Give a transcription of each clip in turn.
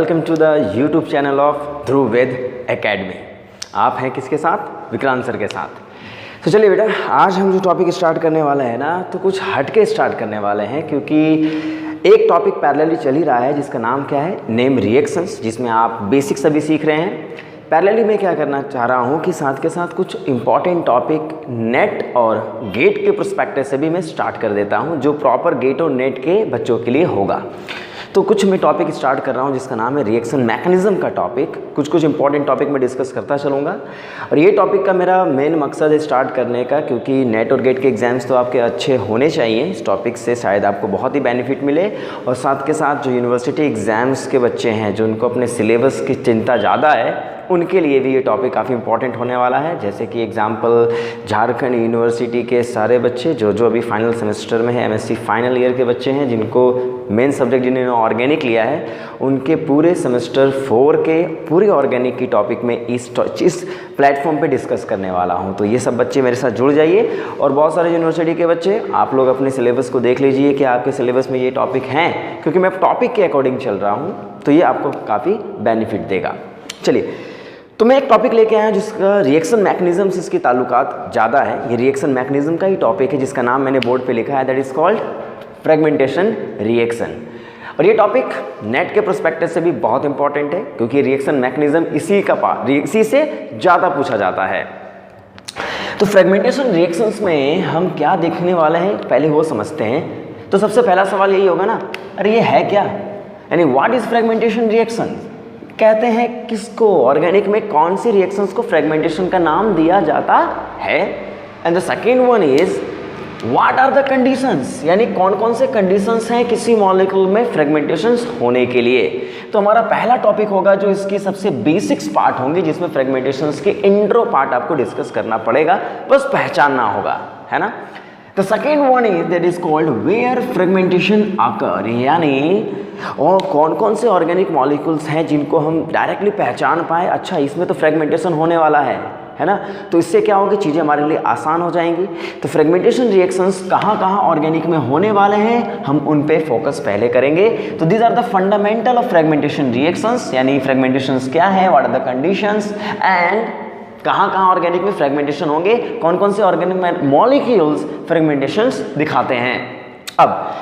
Welcome to the YouTube channel of Dhruv Ved academy. आप हैं किसके साथ? विक्रांत सर के साथ। तो चलिए बेटा, आज हम जो टॉपिक स्टार्ट करने वाले हैं ना, तो कुछ हटके स्टार्ट करने वाले हैं, क्योंकि एक टॉपिक पैरेलली चल ही रहा है जिसका नाम क्या है, नेम रिएक्शंस, जिसमें आप बेसिक्स अभी सीख रहे हैं। पैरेलली मैं क्या करना चाह रहा हूँ कि साथ के साथ कुछ इंपॉर्टेंट टॉपिक नेट और गेट के पर्सपेक्टिव से भी मैं स्टार्ट कर देता हूँ, जो प्रॉपर गेट और नेट के बच्चों के लिए होगा। तो कुछ मैं टॉपिक स्टार्ट कर रहा हूँ जिसका नाम है रिएक्शन मैकेनिज्म का टॉपिक। कुछ इंपॉर्टेंट टॉपिक मैं डिस्कस करता चलूँगा, और ये टॉपिक का मेरा मेन मकसद है स्टार्ट करने का, क्योंकि नेट और गेट के एग्जाम्स तो आपके अच्छे होने चाहिए। इस टॉपिक से शायद आपको बहुत ही बेनिफिट मिले, और साथ के साथ जो यूनिवर्सिटी एग्ज़ाम्स के बच्चे हैं, जो उनको अपने सिलेबस की चिंता ज़्यादा है, उनके लिए भी ये टॉपिक काफ़ी इंपॉर्टेंट होने वाला है। जैसे कि एग्जांपल झारखंड यूनिवर्सिटी के सारे बच्चे जो अभी फाइनल सेमेस्टर में है, एमएससी फाइनल ईयर के बच्चे हैं, जिनको मेन सब्जेक्ट जिन्होंने ऑर्गेनिक लिया है, उनके पूरे सेमेस्टर 4 के पूरे ऑर्गेनिक की टॉपिक में इस प्लेटफॉर्म पे डिस्कस करने वाला हूँ। तो ये सब बच्चे मेरे साथ जुड़ जाइए, और बहुत सारे यूनिवर्सिटी के बच्चे आप लोग अपने सिलेबस को देख लीजिए कि आपके सिलेबस में ये टॉपिक हैं, क्योंकि मैं टॉपिक के अकॉर्डिंग चल रहा हूँ, तो ये आपको काफ़ी बेनिफिट देगा। चलिए, तो मैं एक टॉपिक लेके आया हूँ जिसका रिएक्शन मैकेनिज्म से इसकी ताल्लुकात ज़्यादा है। ये रिएक्शन मैकेनिज्म का ही टॉपिक है, जिसका नाम मैंने बोर्ड पे लिखा है, that is called fragmentation reaction. और ये टॉपिक नेट के पर्सपेक्टिव से भी बहुत इंपॉर्टेंट है, क्योंकि रिएक्शन मैकेनिज्म इसी से ज़्यादा पूछा जाता है। तो फ्रेगमेंटेशन रिएक्शंस में हम क्या देखने वाले हैं, पहले वो समझते हैं। तो सबसे पहला सवाल यही होगा ना, अरे ये है क्या, यानी व्हाट इज़ फ्रेगमेंटेशन रिएक्शन, कहते हैं किसको, ऑर्गेनिक में कौन सी रिएक्शंस को फ्रेगमेंटेशन का नाम दिया जाता है। And the second one is what are the conditions, यानी कौन कौन से कंडीशंस हैं किसी मॉलिक्यूल में फ्रेगमेंटेशंस होने के लिए। तो हमारा पहला टॉपिक होगा जो इसकी सबसे बेसिक्स पार्ट होंगे, जिसमें फ्रेगमेंटेशंस के इंट्रो पार्ट आपको डिस्कस करना पड़ेगा, बस पहचानना होगा, है ना। The second one is that is called where fragmentation occur, यानी और कौन कौन से ऑर्गेनिक मॉलिक्यूल्स हैं जिनको हम डायरेक्टली पहचान पाए, अच्छा इसमें तो फ्रेगमेंटेशन होने वाला है ना। तो इससे क्या होगा, चीज़ें हमारे लिए आसान हो जाएंगी। तो फ्रेगमेंटेशन रिएक्शंस कहाँ कहाँ ऑर्गेनिक में होने वाले हैं, हम उन पे फोकस पहले करेंगे। तो these are the fundamental of fragmentation reactions, यानी फ्रेगमेंटेशंस क्या है, what are the conditions, and कहाँ कहाँ ऑर्गेनिक में फ्रेगमेंटेशन होंगे, कौन कौन से ऑर्गेनिक मॉलिक्यूल्स फ्रेगमेंटेशंस दिखाते हैं। अब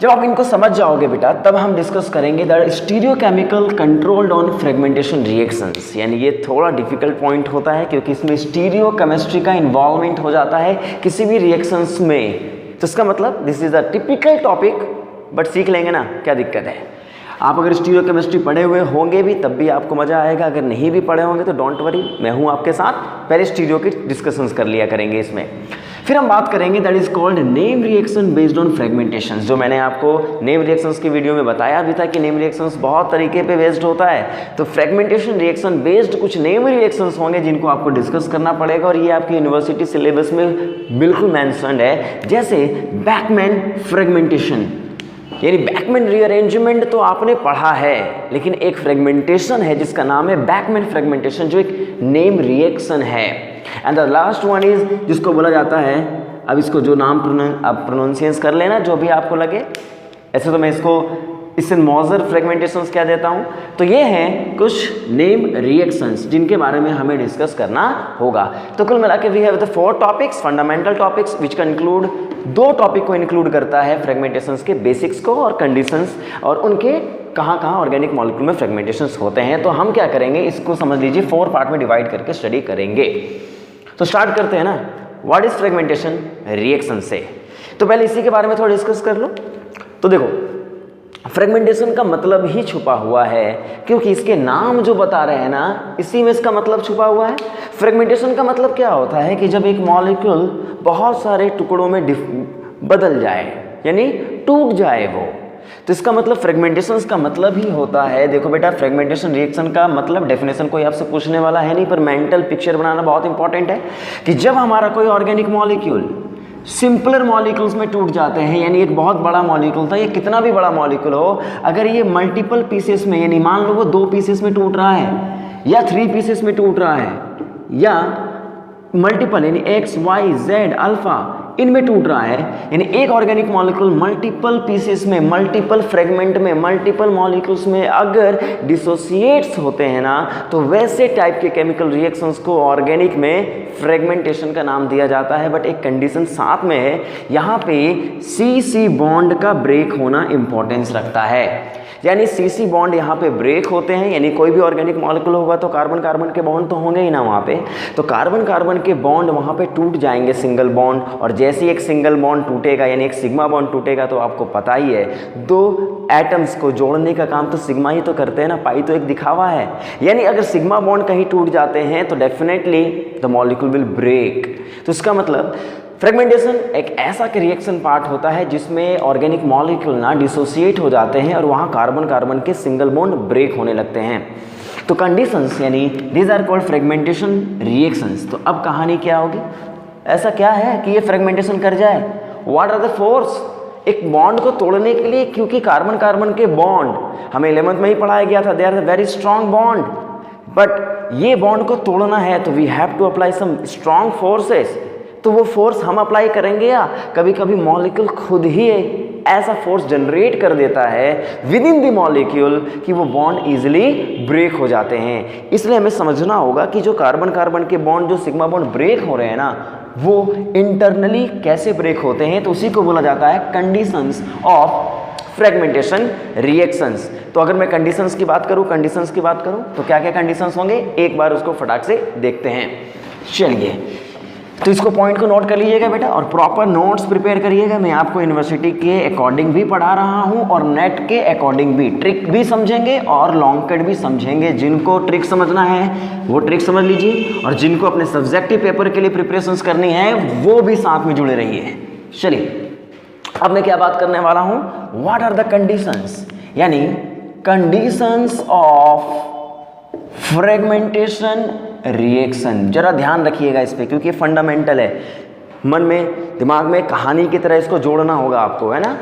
जब आप इनको समझ जाओगे बेटा, तब हम डिस्कस करेंगे the stereochemical controlled on fragmentation reactions. यानी ये थोड़ा डिफिकल्ट पॉइंट होता है, क्योंकि इसमें स्टीरियोकेमिस्ट्री का इन्वॉल्वमेंट हो जाता है किसी भी रिएक्शंस में। तो इसका मतलब this is a typical topic, but सीख लेंगे ना, क्या दिक्कत है। आप अगर स्टीरियोकेमिस्ट्री पढ़े हुए होंगे भी तब भी आपको मज़ा आएगा, अगर नहीं भी पढ़े होंगे तो डोंट वरी, मैं हूँ आपके साथ। पहले स्टीरियो की डिस्कशंस कर लिया करेंगे इसमें, फिर हम बात करेंगे that is called name reaction based on fragmentations. जो मैंने आपको नेम रिएक्शंस की वीडियो में बताया भी था कि नेम रिएक्शंस बहुत तरीके पे बेस्ड होता है। तो फ्रेगमेंटेशन रिएक्शन बेस्ड कुछ नेम रिएक्शंस होंगे जिनको आपको डिस्कस करना पड़ेगा, और ये आपकी यूनिवर्सिटी सिलेबस में बिल्कुल मैंशनड है। जैसे बैकमैन फ्रेगमेंटेशन, यानी बैकमैन रीअरेंजमेंट तो आपने पढ़ा है, लेकिन एक फ्रेगमेंटेशन है जिसका नाम है बैकमैन फ्रेगमेंटेशन, जो एक नेम रिएक्शन है। And the last one is जिसको बोला जाता है, अब इसको जो नाम आप प्रोनाउंसिएशन कर लेना जो भी आपको लगे, ऐसे तो मैं इससे मॉजर फ्रेगमेंटेशंस क्या देता हूँ। तो ये हैं कुछ नेम रिएक्शंस जिनके बारे में हमें डिस्कस करना होगा। तो कुल मिला के we have the 4 topics, fundamental topics, which का इंक्लूड 2 टॉपिक को इंक्लूड करता है, फ्रेगमेंटेशंस के बेसिक्स को और कंडीशंस, और उनके कहाँ कहाँ ऑर्गेनिक मॉलिक्यूल में फ्रेगमेंटेशंस होते हैं। तो हम क्या करेंगे, इसको समझ लीजिए 4 पार्ट में डिवाइड करके स्टडी करेंगे। तो स्टार्ट करते हैं ना, व्हाट इज फ्रेगमेंटेशन रिएक्शन से। तो पहले इसी के बारे में थोड़ा डिस्कस कर लो। तो देखो, फ्रेगमेंटेशन का मतलब ही छुपा हुआ है, क्योंकि इसके नाम जो बता रहे हैं ना, इसी में इसका मतलब छुपा हुआ है। फ्रेगमेंटेशन का मतलब क्या होता है कि जब एक मॉलिक्यूल बहुत सारे टुकड़ों में बदल जाए, यानी टूट जाए वो, तो इसका मतलब फ्रेगमेंटेशन का मतलब ही होता है। देखो बेटा, फ्रेगमेंटेशन रिएक्शन का मतलब डेफिनेशन कोई आपसे पूछने वाला है नहीं, पर मेंटल पिक्चर बनाना बहुत इंपॉर्टेंट है कि जब हमारा कोई ऑर्गेनिक मॉलिक्यूल सिंपलर मॉलिक्यूल्स में टूट जाते हैं, यानी एक बहुत बड़ा मॉलिक्यूल था, ये कितना भी बड़ा मॉलिक्यूल हो, अगर ये मल्टीपल पीसेस में, यानी मान लो वो 2 पीसेस में टूट रहा है या 3 पीसेस में टूट रहा है, या मल्टीपल यानी एक्स वाई जेड अल्फा इनमें टूट रहा है, यानी एक ऑर्गेनिक मॉलिक्यूल मल्टीपल पीसेस में, मल्टीपल फ्रेगमेंट में, मल्टीपल मॉलिक्यूल्स में अगर डिसोसिएट्स होते हैं ना, तो वैसे टाइप के केमिकल रिएक्शंस को ऑर्गेनिक में फ्रेगमेंटेशन का नाम दिया जाता है। बट एक कंडीशन साथ में है, यहाँ पे सी बॉन्ड का ब्रेक होना इंपॉर्टेंस रखता है, यानी सी बॉन्ड यहाँ पे ब्रेक होते हैं, यानी कोई भी ऑर्गेनिक मॉलिक्यूल होगा तो कार्बन कार्बन के बॉन्ड तो होंगे ही ना वहाँ पे, तो कार्बन कार्बन के बॉन्ड वहाँ पे टूट जाएंगे सिंगल बॉन्ड, और जैसे ही एक सिंगल बॉन्ड टूटेगा यानी एक सिग्मा बॉन्ड टूटेगा तो आपको पता ही है दो एटम्स को जोड़ने का काम तो सिग्मा ही तो करते हैं ना, पाई तो एक दिखावा है, यानी अगर सिग्मा बॉन्ड कहीं टूट जाते हैं तो definitely the molecule will break. तो इसका मतलब फ्रेगमेंटेशन एक ऐसा रिएक्शन पार्ट होता है जिसमें ऑर्गेनिक मॉलिक्यूल ना डिसोसिएट हो जाते हैं और वहाँ कार्बन कार्बन के सिंगल बॉन्ड ब्रेक होने लगते हैं। तो कंडीशंस यानी these are called fragmentation reactions. तो अब कहानी क्या होगी, ऐसा क्या है कि ये फ्रेगमेंटेशन कर जाए, व्हाट आर द फोर्स एक बॉन्ड को तोड़ने के लिए, क्योंकि कार्बन कार्बन के बॉन्ड हमें 11th में ही पढ़ाया गया था, they are very strong bond, but ये बॉन्ड को तोड़ना है तो we have to apply some strong forces. तो वो फोर्स हम अप्लाई करेंगे या कभी कभी मॉलिक्यूल खुद ही ऐसा फोर्स जनरेट कर देता है विद इन द मॉलिक्यूल कि वो बॉन्ड इजीली ब्रेक हो जाते हैं। इसलिए हमें समझना होगा कि जो कार्बन कार्बन के बॉन्ड, जो सिग्मा बॉन्ड ब्रेक हो रहे हैं ना, वो इंटरनली कैसे ब्रेक होते हैं, तो उसी को बोला जाता है कंडीशंस ऑफ फ्रेगमेंटेशन रिएक्शंस। तो अगर मैं कंडीशंस की बात करूं तो क्या क्या कंडीशंस होंगे, एक बार उसको फटाक से देखते हैं। चलिए, तो इसको पॉइंट को नोट कर लीजिएगा बेटा, और प्रॉपर नोट्स प्रिपेयर करिएगा। मैं आपको यूनिवर्सिटी के अकॉर्डिंग भी पढ़ा रहा हूं और नेट के अकॉर्डिंग भी, ट्रिक भी समझेंगे और लॉन्ग कट भी समझेंगे। जिनको ट्रिक समझना है वो ट्रिक समझ लीजिए, और जिनको अपने सब्जेक्टिव पेपर के लिए प्रिपरेशंस करनी है वो भी साथ में जुड़े रहिए। चलिए, अब मैं क्या बात करने वाला हूं, व्हाट आर द कंडीशंस, यानी कंडीशंस ऑफ फ्रेगमेंटेशन रिएक्शन। जरा ध्यान रखिएगा इस पे, क्योंकि ये फंडामेंटल है, मन में दिमाग में कहानी की तरह इसको जोड़ना होगा आपको, है ना।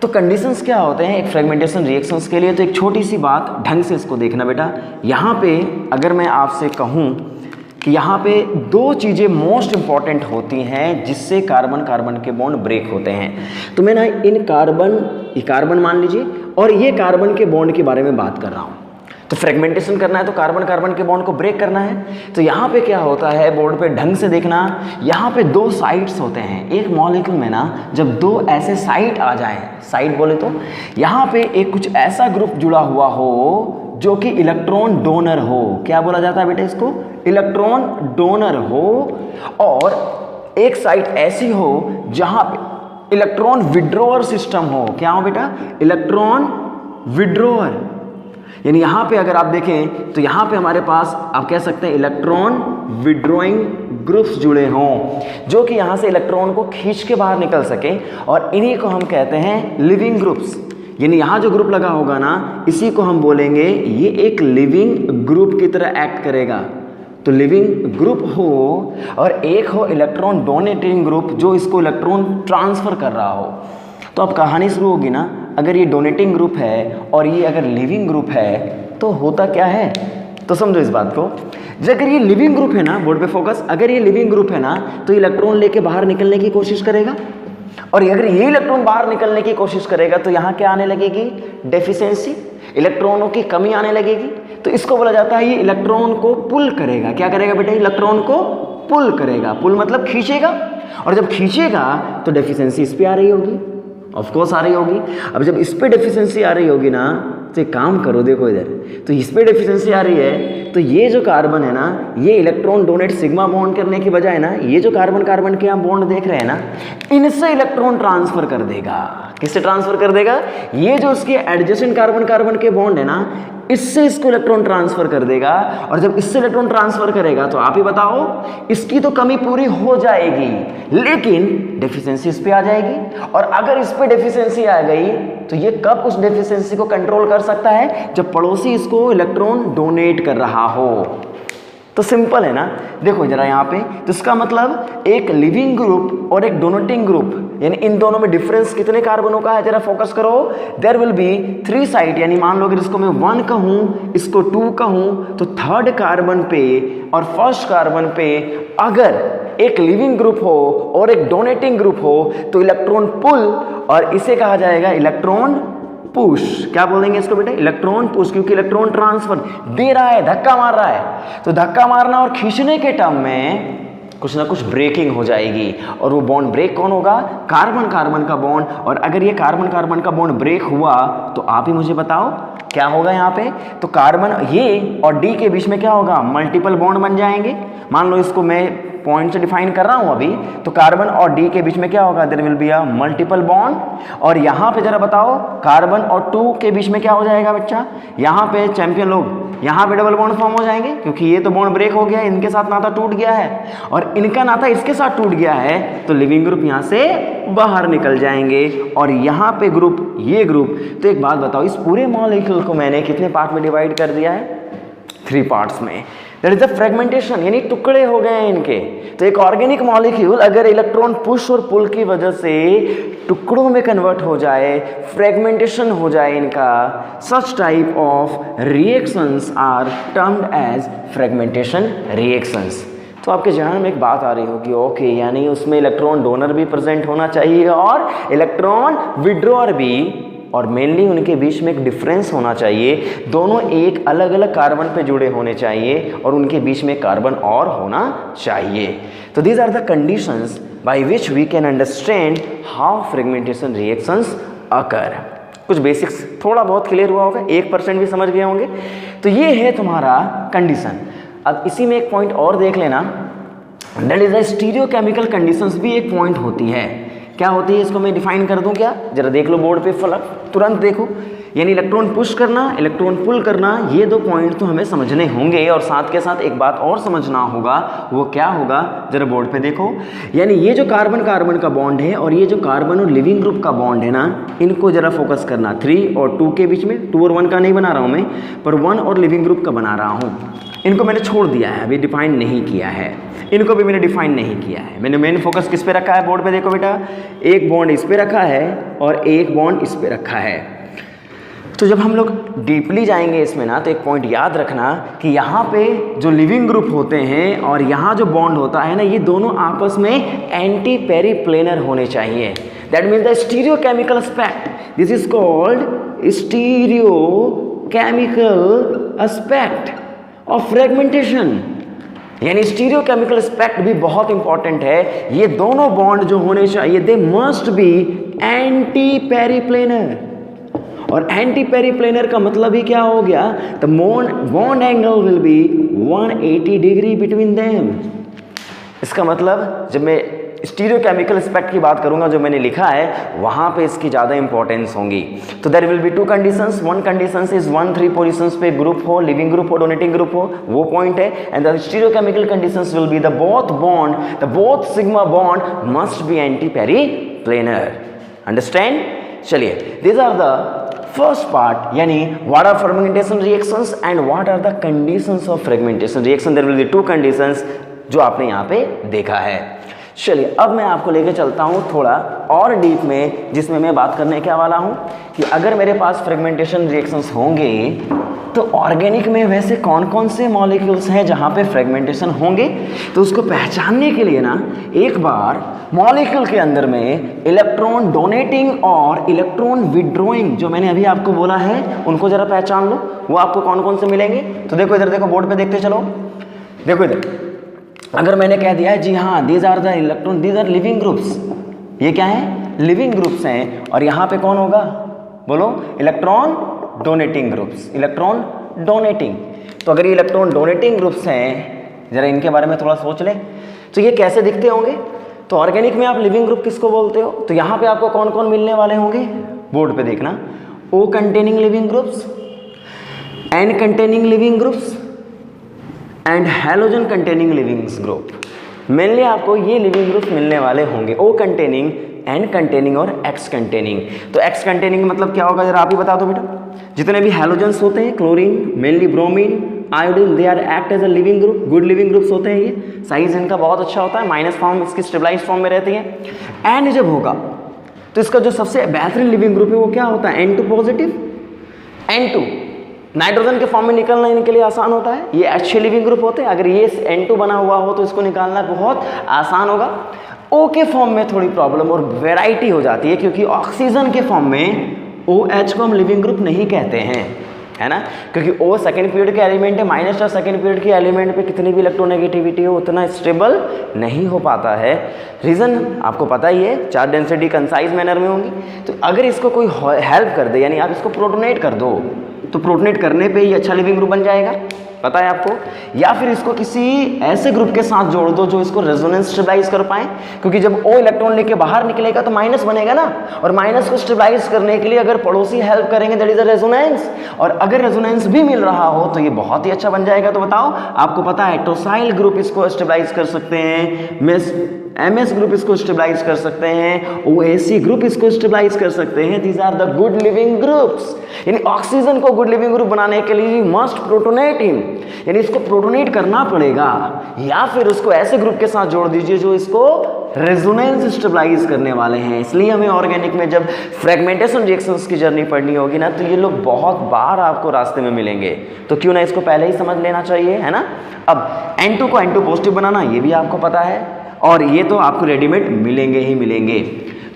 तो कंडीशंस क्या होते हैं एक फ्रेगमेंटेशन रिएक्शंस के लिए, तो एक छोटी सी बात ढंग से इसको देखना बेटा। यहाँ पे अगर मैं आपसे कहूँ कि यहाँ पे दो चीज़ें मोस्ट इंपॉर्टेंट होती हैं जिससे कार्बन कार्बन के बॉन्ड ब्रेक होते हैं, तो मैं ना इन कार्बन मान लीजिए और ये कार्बन के बॉन्ड के बारे में बात कर रहा हूँ। तो फ्रेगमेंटेशन करना है तो कार्बन कार्बन के बॉन्ड को ब्रेक करना है। तो यहाँ पे क्या होता है, बोर्ड पे ढंग से देखना, यहाँ पे दो साइड्स होते हैं एक मॉलिक्यूल में ना, जब दो ऐसे साइड आ जाएं, साइड बोले तो यहाँ पे एक कुछ ऐसा ग्रुप जुड़ा हुआ हो जो कि इलेक्ट्रॉन डोनर हो। क्या बोला जाता है बेटा इसको, इलेक्ट्रॉन डोनर हो, और एक साइड ऐसी हो जहाँ पे इलेक्ट्रॉन विड्रॉअर सिस्टम हो। क्या हो बेटा, इलेक्ट्रॉन विड्रॉअर, यानी यहाँ पे अगर आप देखें तो यहाँ पे हमारे पास आप कह सकते हैं इलेक्ट्रॉन विड्रॉइंग ग्रुप्स जुड़े हों जो कि यहाँ से इलेक्ट्रॉन को खींच के बाहर निकल सके, और इन्हीं को हम कहते हैं लिविंग ग्रुप्स। यानी यहाँ जो ग्रुप लगा होगा ना, इसी को हम बोलेंगे ये एक लिविंग ग्रुप की तरह एक्ट करेगा। तो लिविंग ग्रुप हो, और एक हो इलेक्ट्रॉन डोनेटिंग ग्रुप जो इसको इलेक्ट्रॉन ट्रांसफर कर रहा हो। तो अब कहानी शुरू होगी ना, अगर ये डोनेटिंग ग्रुप है और ये अगर लिविंग ग्रुप है तो होता क्या है, तो समझो इस बात को। अगर ये लिविंग ग्रुप है ना, बोर्ड पे फोकस, अगर ये लिविंग ग्रुप है ना तो इलेक्ट्रॉन लेके बाहर निकलने की कोशिश करेगा, और अगर ये इलेक्ट्रॉन बाहर निकलने की कोशिश करेगा तो यहाँ क्या आने लगेगी, डेफिशिएंसी, इलेक्ट्रॉनों की कमी आने लगेगी। तो इसको बोला जाता है ये इलेक्ट्रॉन को पुल करेगा। क्या करेगा बेटा, इलेक्ट्रॉन को पुल करेगा। पुल मतलब खींचेगा, और जब खींचेगा तो डेफिशिएंसी इस पे आ रही होगी, ऑफ कोर्स आ रही होगी। अब जब इस पे डेफिशिएंसी आ रही होगी ना, तो एक काम करो, देखो इधर, तो इस पे डेफिशिएंसी आ रही है तो ये जो कार्बन है ना, ये इलेक्ट्रॉन डोनेट सिग्मा बॉन्ड करने की बजाय ना, ये जो कार्बन कार्बन के हम बॉन्ड देख रहे हैं ना, इनसे इलेक्ट्रॉन ट्रांसफर कर देगा। किससे ट्रांसफर कर देगा, ये जो उसके एडजेसेंट कार्बन कार्बन के बॉन्ड है ना, इससे इसको इलेक्ट्रॉन ट्रांसफर कर देगा। और जब इससे इलेक्ट्रॉन ट्रांसफर करेगा तो आप ही बताओ, इसकी तो कमी पूरी हो जाएगी, लेकिन डेफिशिएंसी इस पे आ जाएगी। और अगर इस पे डेफिशिएंसी आ गई तो ये कब उस डेफिशिएंसी को कंट्रोल कर सकता है, जब पड़ोसी इसको इलेक्ट्रॉन डोनेट कर रहा हो। तो सिंपल है ना, देखो जरा यहाँ पे, तो इसका मतलब एक लिविंग ग्रुप और एक डोनेटिंग ग्रुप, यानी इन दोनों में डिफरेंस कितने कार्बनों का है, जरा फोकस करो। देयर विल बी 3 साइड, यानी मान लो अगर इसको मैं 1 कहूँ, इसको 2 कहूँ, तो थर्ड कार्बन पे और फर्स्ट कार्बन पे अगर एक लिविंग ग्रुप हो और एक डोनेटिंग ग्रुप हो तो इलेक्ट्रॉन पुल, और इसे कहा जाएगा इलेक्ट्रॉन पुश। क्या बोलेंगे इसको बेटा? इलेक्ट्रॉन पुश, क्योंकि इलेक्ट्रॉन ट्रांसफर दे रहा है, धक्का मार रहा है। तो धक्का मारना और खींचने के टर्म में कुछ ना कुछ ब्रेकिंग हो जाएगी, और वो बॉन्ड ब्रेक कौन होगा? कार्बन कार्बन का बॉन्ड। और अगर ये कार्बन कार्बन का बॉन्ड ब्रेक हुआ तो आप ही मुझे बताओ क्या होगा यहाँ पे? तो कार्बन ये और डी के बीच में क्या होगा? मल्टीपल बॉन्ड बन जाएंगे। मान लो इसको मैं पॉइंट से डिफाइन कर रहा हूं अभी, तो कार्बन और डी के बीच में क्या होगा? There will be a multiple bond. और यहाँ पे जरा बताओ, कार्बन और 2 के बीच में क्या हो जाएगा बच्चा? यहाँ पे चैंपियन लोग यहाँ पे डबल बॉन्ड फॉर्म हो जाएंगे, क्योंकि ये तो बॉन्ड ब्रेक हो गया, इनके साथ नाता टूट गया है और इनका नाता इसके साथ टूट गया है, तो लिविंग ग्रुप यहाँ से बाहर निकल जाएंगे। और यहाँ पे ग्रुप, ये ग्रुप। तो एक बात बताओ, इस पूरे मॉलिक्यूल को मैंने कितने पार्ट में डिवाइड कर दिया है? 3 पार्ट्स में। दैट इज द फ्रेगमेंटेशन, यानी टुकड़े हो गए हैं इनके। तो एक ऑर्गेनिक मॉलिक्यूल अगर इलेक्ट्रॉन पुश और पुल की वजह से टुकड़ों में कन्वर्ट हो जाए, फ्रेगमेंटेशन हो जाए इनका, such type of reactions are termed as fragmentation reactions. तो आपके ध्यान में एक बात आ रही होगी, ओके, यानी उसमें इलेक्ट्रॉन डोनर भी प्रेजेंट होना चाहिए और इलेक्ट्रॉन विड्रॉअर भी, और मेनली उनके बीच में एक डिफरेंस होना चाहिए। दोनों एक अलग अलग कार्बन पे जुड़े होने चाहिए और उनके बीच में कार्बन और होना चाहिए। तो these are the conditions by which we can understand how fragmentation reactions occur. कुछ बेसिक्स थोड़ा बहुत क्लियर हुआ होगा, 1% भी समझ गए होंगे। तो ये है तुम्हारा कंडीशन। अब इसी में एक पॉइंट और देख लेना, that is the stereochemical conditions भी एक पॉइंट होती है। क्या होती है इसको मैं डिफाइन कर दूं क्या? जरा देख लो बोर्ड पे, फलक तुरंत देखो। यानी इलेक्ट्रॉन पुश करना, इलेक्ट्रॉन पुल करना, ये 2 पॉइंट तो हमें समझने होंगे। और साथ के साथ एक बात और समझना होगा, वो क्या होगा? जरा बोर्ड पे देखो। यानी ये जो कार्बन कार्बन का बॉन्ड है और ये जो कार्बन और लिविंग ग्रुप का बॉन्ड है ना, इनको जरा फोकस करना। 3 और 2 के बीच में, 2 और 1 का नहीं बना रहा हूँ मैं, पर 1 और लिविंग ग्रुप का बना रहा हूँ। इनको मैंने छोड़ दिया है, अभी डिफाइन नहीं किया है। इनको भी मैंने डिफाइन नहीं किया है। मैंने मेन फोकस किस पे रखा है? बोर्ड पे देखो बेटा, एक बॉन्ड इस पे रखा है और एक बॉन्ड इस पे रखा है। तो जब हम लोग डीपली जाएंगे इसमें ना, तो एक पॉइंट याद रखना कि यहाँ पे जो लिविंग ग्रुप होते हैं और यहाँ जो बॉन्ड होता है ना, ये दोनों आपस में एंटी पेरीप्लेनर होने चाहिए। That means the stereochemical aspect, this is called stereochemical aspect of fragmentation. यानी स्टीरियोकेमिकल एस्पेक्ट भी बहुत इंपॉर्टेंट है। ये दोनों बॉन्ड जो होने चाहिए, they must be anti periplanar. और एंटी पेरीप्लेनर का मतलब ही क्या हो गया? The bond angle will be 180 degree between them. इसका मतलब जब मैं स्टीरियोकेमिकल एस्पेक्ट की बात करूंगा, जो मैंने लिखा है वहां पे इसकी ज़्यादा इंपॉर्टेंस होंगी। तो there will be 2 conditions. 1 condition is 1-3 positions पे ग्रुप हो, लिविंग ग्रुप हो, डोनेटिंग ग्रुप हो, वो पॉइंट है। And the stereochemical conditions will be the both sigma bond must be anti periplanar. Understand? चलिए, these are the first part, यानी what are fragmentation reactions and what are the conditions of fragmentation reaction. There will be 2 conditions जो आपने यहाँ पे देखा है। चलिए, अब मैं आपको लेके चलता हूँ थोड़ा और डीप में, जिसमें मैं बात करने क्या वाला हूँ कि अगर मेरे पास फ्रेगमेंटेशन रिएक्शंस होंगे तो ऑर्गेनिक में वैसे कौन कौन से मॉलिक्यूल्स हैं जहाँ पे फ्रेगमेंटेशन होंगे। तो उसको पहचानने के लिए ना, एक बार मॉलिक्यूल के अंदर में इलेक्ट्रॉन डोनेटिंग और इलेक्ट्रॉन विड्रॉइंग जो मैंने अभी आपको बोला है, उनको जरा पहचान लो। वो आपको कौन कौन से मिलेंगे? तो देखो इधर, देखो बोर्ड पे देखते चलो। देखो इधर, अगर मैंने कह दिया है जी हाँ, these are the electron, these are leaving groups, ये क्या है? लिविंग ग्रुप्स हैं। और यहाँ पे कौन होगा? बोलो, electron donating groups, electron donating. तो अगर ये इलेक्ट्रॉन डोनेटिंग ग्रुप्स हैं, जरा इनके बारे में थोड़ा सोच लें, तो ये कैसे दिखते होंगे? तो ऑर्गेनिक में आप लिविंग ग्रुप किसको बोलते हो? तो यहाँ पे आपको कौन कौन मिलने वाले होंगे? बोर्ड पे देखना, O containing living groups, N containing living groups and halogen containing leaving group. Mainly आपको ये लिविंग ग्रुप मिलने वाले होंगे, O कंटेनिंग, N कंटेनिंग और X कंटेनिंग। तो X कंटेनिंग मतलब क्या होगा, जरा आप ही बता दो बेटा। जितने भी हैलोजन्स होते हैं, chlorine, mainly bromine, iodine, they are act as a leaving group, good leaving groups होते हैं। ये साइज इनका बहुत अच्छा होता है, माइनस फॉर्म इसकी स्टेबलाइज्ड फॉर्म में रहती है। N जब होगा तो इसका जो सबसे बेहतरीन लिविंग ग्रुप है वो क्या होता है? N2 पॉजिटिव, N2 नाइट्रोजन के फॉर्म में निकलना इनके लिए आसान होता है, ये अच्छे लिविंग ग्रुप होते हैं। अगर ये N2 बना हुआ हो तो इसको निकालना बहुत आसान होगा। O के फॉर्म में थोड़ी प्रॉब्लम और वेराइटी हो जाती है, क्योंकि ऑक्सीजन के फॉर्म में OH को हम लिविंग ग्रुप नहीं कहते हैं, है ना, क्योंकि O सेकेंड पीरियड के एलिमेंट है, माइनस सेकेंड पीरियड के एलिमेंट पे कितनी भी इलेक्ट्रोनेगेटिविटी हो उतना स्टेबल नहीं हो पाता है। रीज़न आपको पता ही है, चार्ज डेंसिटी कंसाइज मैनर में होंगी। तो अगर इसको कोई हेल्प कर दे, यानी आप इसको प्रोटोनेट कर दो, तो प्रोटोनेट करने पे ही अच्छा लिविंग ग्रुप बन जाएगा, पता है आपको। या फिर इसको किसी ऐसे ग्रुप के साथ जोड़ दो जो इसको रेजोनेंस स्टेबलाइज कर पाए, क्योंकि जब O इलेक्ट्रॉन लेके बाहर निकलेगा तो माइनस बनेगा ना, और माइनस को स्टेबलाइज करने के लिए अगर पड़ोसी हेल्प करेंगे दैट इज अ रेजोनेंस, और अगर रेजोनेंस भी मिल रहा हो तो ये बहुत ही अच्छा बन जाएगा। तो बताओ, आपको पता है टोसाइल ग्रुप इसको स्टेबलाइज कर सकते हैं, MS ग्रुप इसको स्टेबलाइज कर सकते हैं, OAC ग्रुप इसको स्टेबलाइज कर सकते हैं। These are the good leaving groups. यानी ऑक्सीजन को गुड लिविंग ग्रुप बनाने के लिए मस्ट प्रोटोनेट हिम, यानी इसको प्रोटोनेट करना पड़ेगा, या फिर उसको ऐसे ग्रुप के साथ जोड़ दीजिए जो इसको रेजोनेंस स्टेबलाइज करने वाले हैं। इसलिए हमें ऑर्गेनिक में जब फ्रेगमेंटेशन रिएक्शंस की जर्नी पढ़नी होगी ना, तो ये लोग बहुत बार आपको रास्ते में मिलेंगे, तो क्यों ना इसको पहले ही समझ लेना चाहिए, है ना। अब N2 को N2 पॉजिटिव बनाना ये भी आपको पता है, और ये तो आपको रेडीमेड मिलेंगे ही मिलेंगे।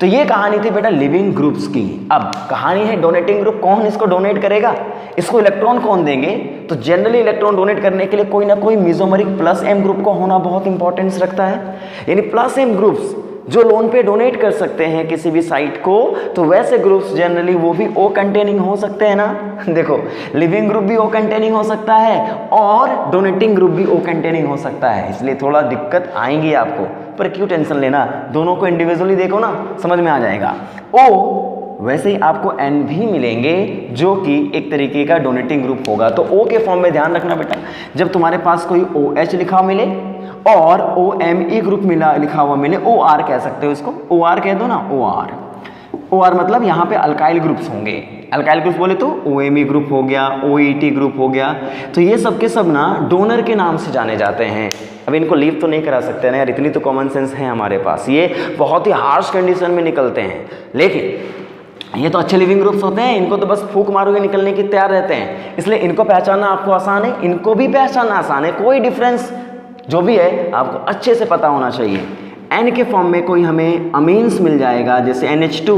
तो ये कहानी थी बेटा लिविंग ग्रुप्स की। अब कहानी है डोनेटिंग ग्रुप, कौन इसको डोनेट करेगा, इसको इलेक्ट्रॉन कौन देंगे। तो जनरली इलेक्ट्रॉन डोनेट करने के लिए कोई ना कोई मेसोमेरिक +M ग्रुप को होना बहुत इंपॉर्टेंस रखता है, यानी +M ग्रुप्स जो लोन पे डोनेट कर सकते हैं किसी भी साइट को, तो वैसे ग्रुप्स जनरली वो भी O कंटेनिंग हो सकते हैं ना। देखो, लिविंग ग्रुप भी O कंटेनिंग हो सकता है और डोनेटिंग ग्रुप भी O कंटेनिंग हो सकता है, इसलिए थोड़ा दिक्कत आएंगी आपको, पर क्यों टेंशन लेना, दोनों को इंडिविजुअली देखो ना, समझ में आ जाएगा। O वैसे ही आपको N भी मिलेंगे जो कि एक तरीके का डोनेटिंग ग्रुप होगा। तो O के फॉर्म में ध्यान रखना बेटा, जब तुम्हारे पास कोई OH लिखा मिले और OMe ग्रुप मिला लिखा हुआ मिले, OR कह सकते हो इसको, OR कह दो ना, OR मतलब यहाँ पे अल्काइल ग्रुप्स होंगे। अल्काइल ग्रुप बोले तो OMe ग्रुप हो गया, OET ग्रुप हो गया, तो ये सब के सब ना डोनर के नाम से जाने जाते हैं। अब इनको लीव तो नहीं करा सकते ना यार, इतनी तो कॉमन सेंस है हमारे पास, ये बहुत ही हार्श कंडीशन में निकलते हैं, लेकिन ये तो अच्छे लिविंग ग्रुप्स होते हैं, इनको तो बस फूक मारोगे निकलने की तैयार रहते हैं, इसलिए इनको पहचानना आपको आसान है, इनको भी पहचानना आसान है। कोई डिफरेंस जो भी है आपको अच्छे से पता होना चाहिए। N के फॉर्म में कोई हमें अमीन्स मिल जाएगा, जैसे NH2,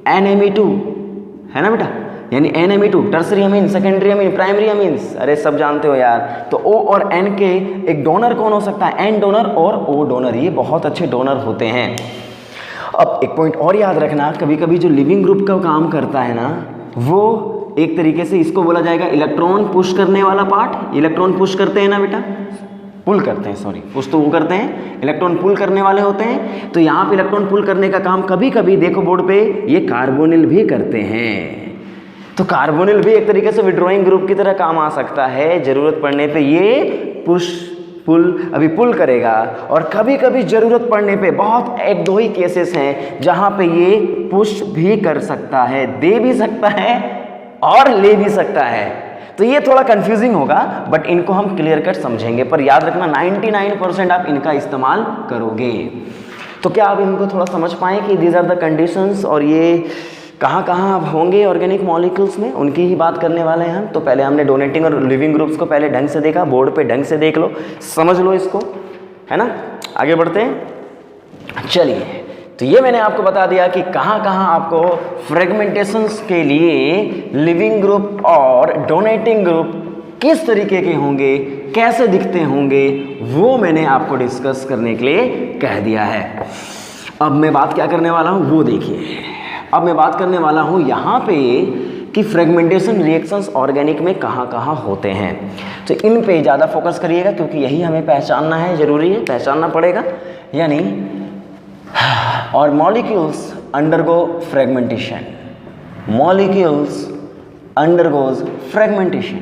NMe2, है ना बेटा, यानी NMe2 टर्सरी अमीन, सेकेंडरी अमीन, प्राइमरी अमीन्स, अरे सब जानते हो यार। तो O और N के एक डोनर कौन हो सकता है, N डोनर और O डोनर, ये बहुत अच्छे डोनर होते हैं। अब एक पॉइंट और याद रखना, कभी कभी जो लिविंग ग्रुप का काम करता है ना, वो एक तरीके से इसको बोला जाएगा इलेक्ट्रॉन पुश करने वाला पार्ट। इलेक्ट्रॉन पुश करते हैं ना बेटा, पुल करते हैं, सॉरी, पुश तो वो करते हैं, इलेक्ट्रॉन पुल करने वाले होते हैं। तो यहाँ पे इलेक्ट्रॉन पुल करने का काम कभी कभी देखो बोर्ड पे ये कार्बोनिल भी करते हैं। तो कार्बोनिल भी एक तरीके से विड्रॉइंग ग्रुप की तरह काम आ सकता है, जरूरत पड़ने पे ये पुश पुल अभी पुल करेगा, और कभी कभी ज़रूरत पड़ने पे, बहुत एक दो ही केसेस हैं जहाँ पे ये पुश भी कर सकता है, दे भी सकता है और ले भी सकता है। तो ये थोड़ा कंफ्यूजिंग होगा, बट इनको हम क्लियर कट समझेंगे, पर याद रखना 99% आप इनका इस्तेमाल करोगे। तो क्या आप इनको थोड़ा समझ पाएँ कि दीज आर द कंडीशंस, और ये कहाँ कहाँ होंगे ऑर्गेनिक मॉलिक्यूल्स में, उनकी ही बात करने वाले हैं हम। तो पहले हमने डोनेटिंग और लिविंग ग्रुप्स को पहले ढंग से देखा, बोर्ड पे ढंग से देख लो, समझ लो इसको, है ना। आगे बढ़ते हैं, चलिए। तो ये मैंने आपको बता दिया कि कहाँ कहाँ आपको फ्रेगमेंटेशंस के लिए लिविंग ग्रुप और डोनेटिंग ग्रुप किस तरीके के होंगे, कैसे दिखते होंगे, वो मैंने आपको डिस्कस करने के लिए कह दिया है। अब मैं बात क्या करने वाला हूँ वो देखिए। अब मैं बात करने वाला हूँ यहाँ पे कि फ्रेगमेंटेशन रिएक्शंस ऑर्गेनिक में कहाँ कहाँ होते हैं। तो इन पे ज़्यादा फोकस करिएगा, क्योंकि यही हमें पहचानना है, ज़रूरी है, पहचानना पड़ेगा। यानी और molecules undergo fragmentation, molecules undergoes fragmentation.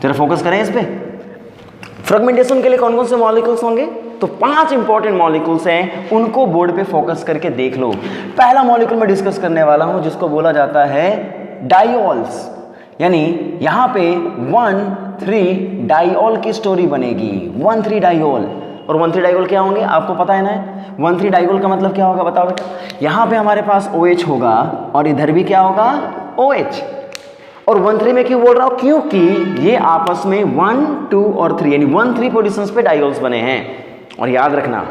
जरा फोकस करें इस पे। फ्रेगमेंटेशन के लिए कौन कौन से मॉलिक्यूल्स होंगे, तो 5 इंपॉर्टेंट मॉलिक्यूल्स हैं, उनको बोर्ड पे फोकस करके देख लो। पहला मॉलिक्यूल मैं डिस्कस करने वाला हूं जिसको बोला जाता है डाइऑल्स, यानी यहां पे 1,3 डाइऑल की स्टोरी बनेगी। 1,3 डाइऑल और 1,3 डाइगोल क्या होंगे आपको पता है ना। 1,3 डाइगोल का मतलब क्या होगा बताओ बेटा। यहाँ पे हमारे पास OH होगा और इधर भी क्या होगा OH। और 1,3 में क्यों बोल रहा हूँ, क्योंकि ये आपस में 1, 2 और 3 यानी 1,3 पोजिशंस पे डाइगोल्स बने हैं। और याद रखना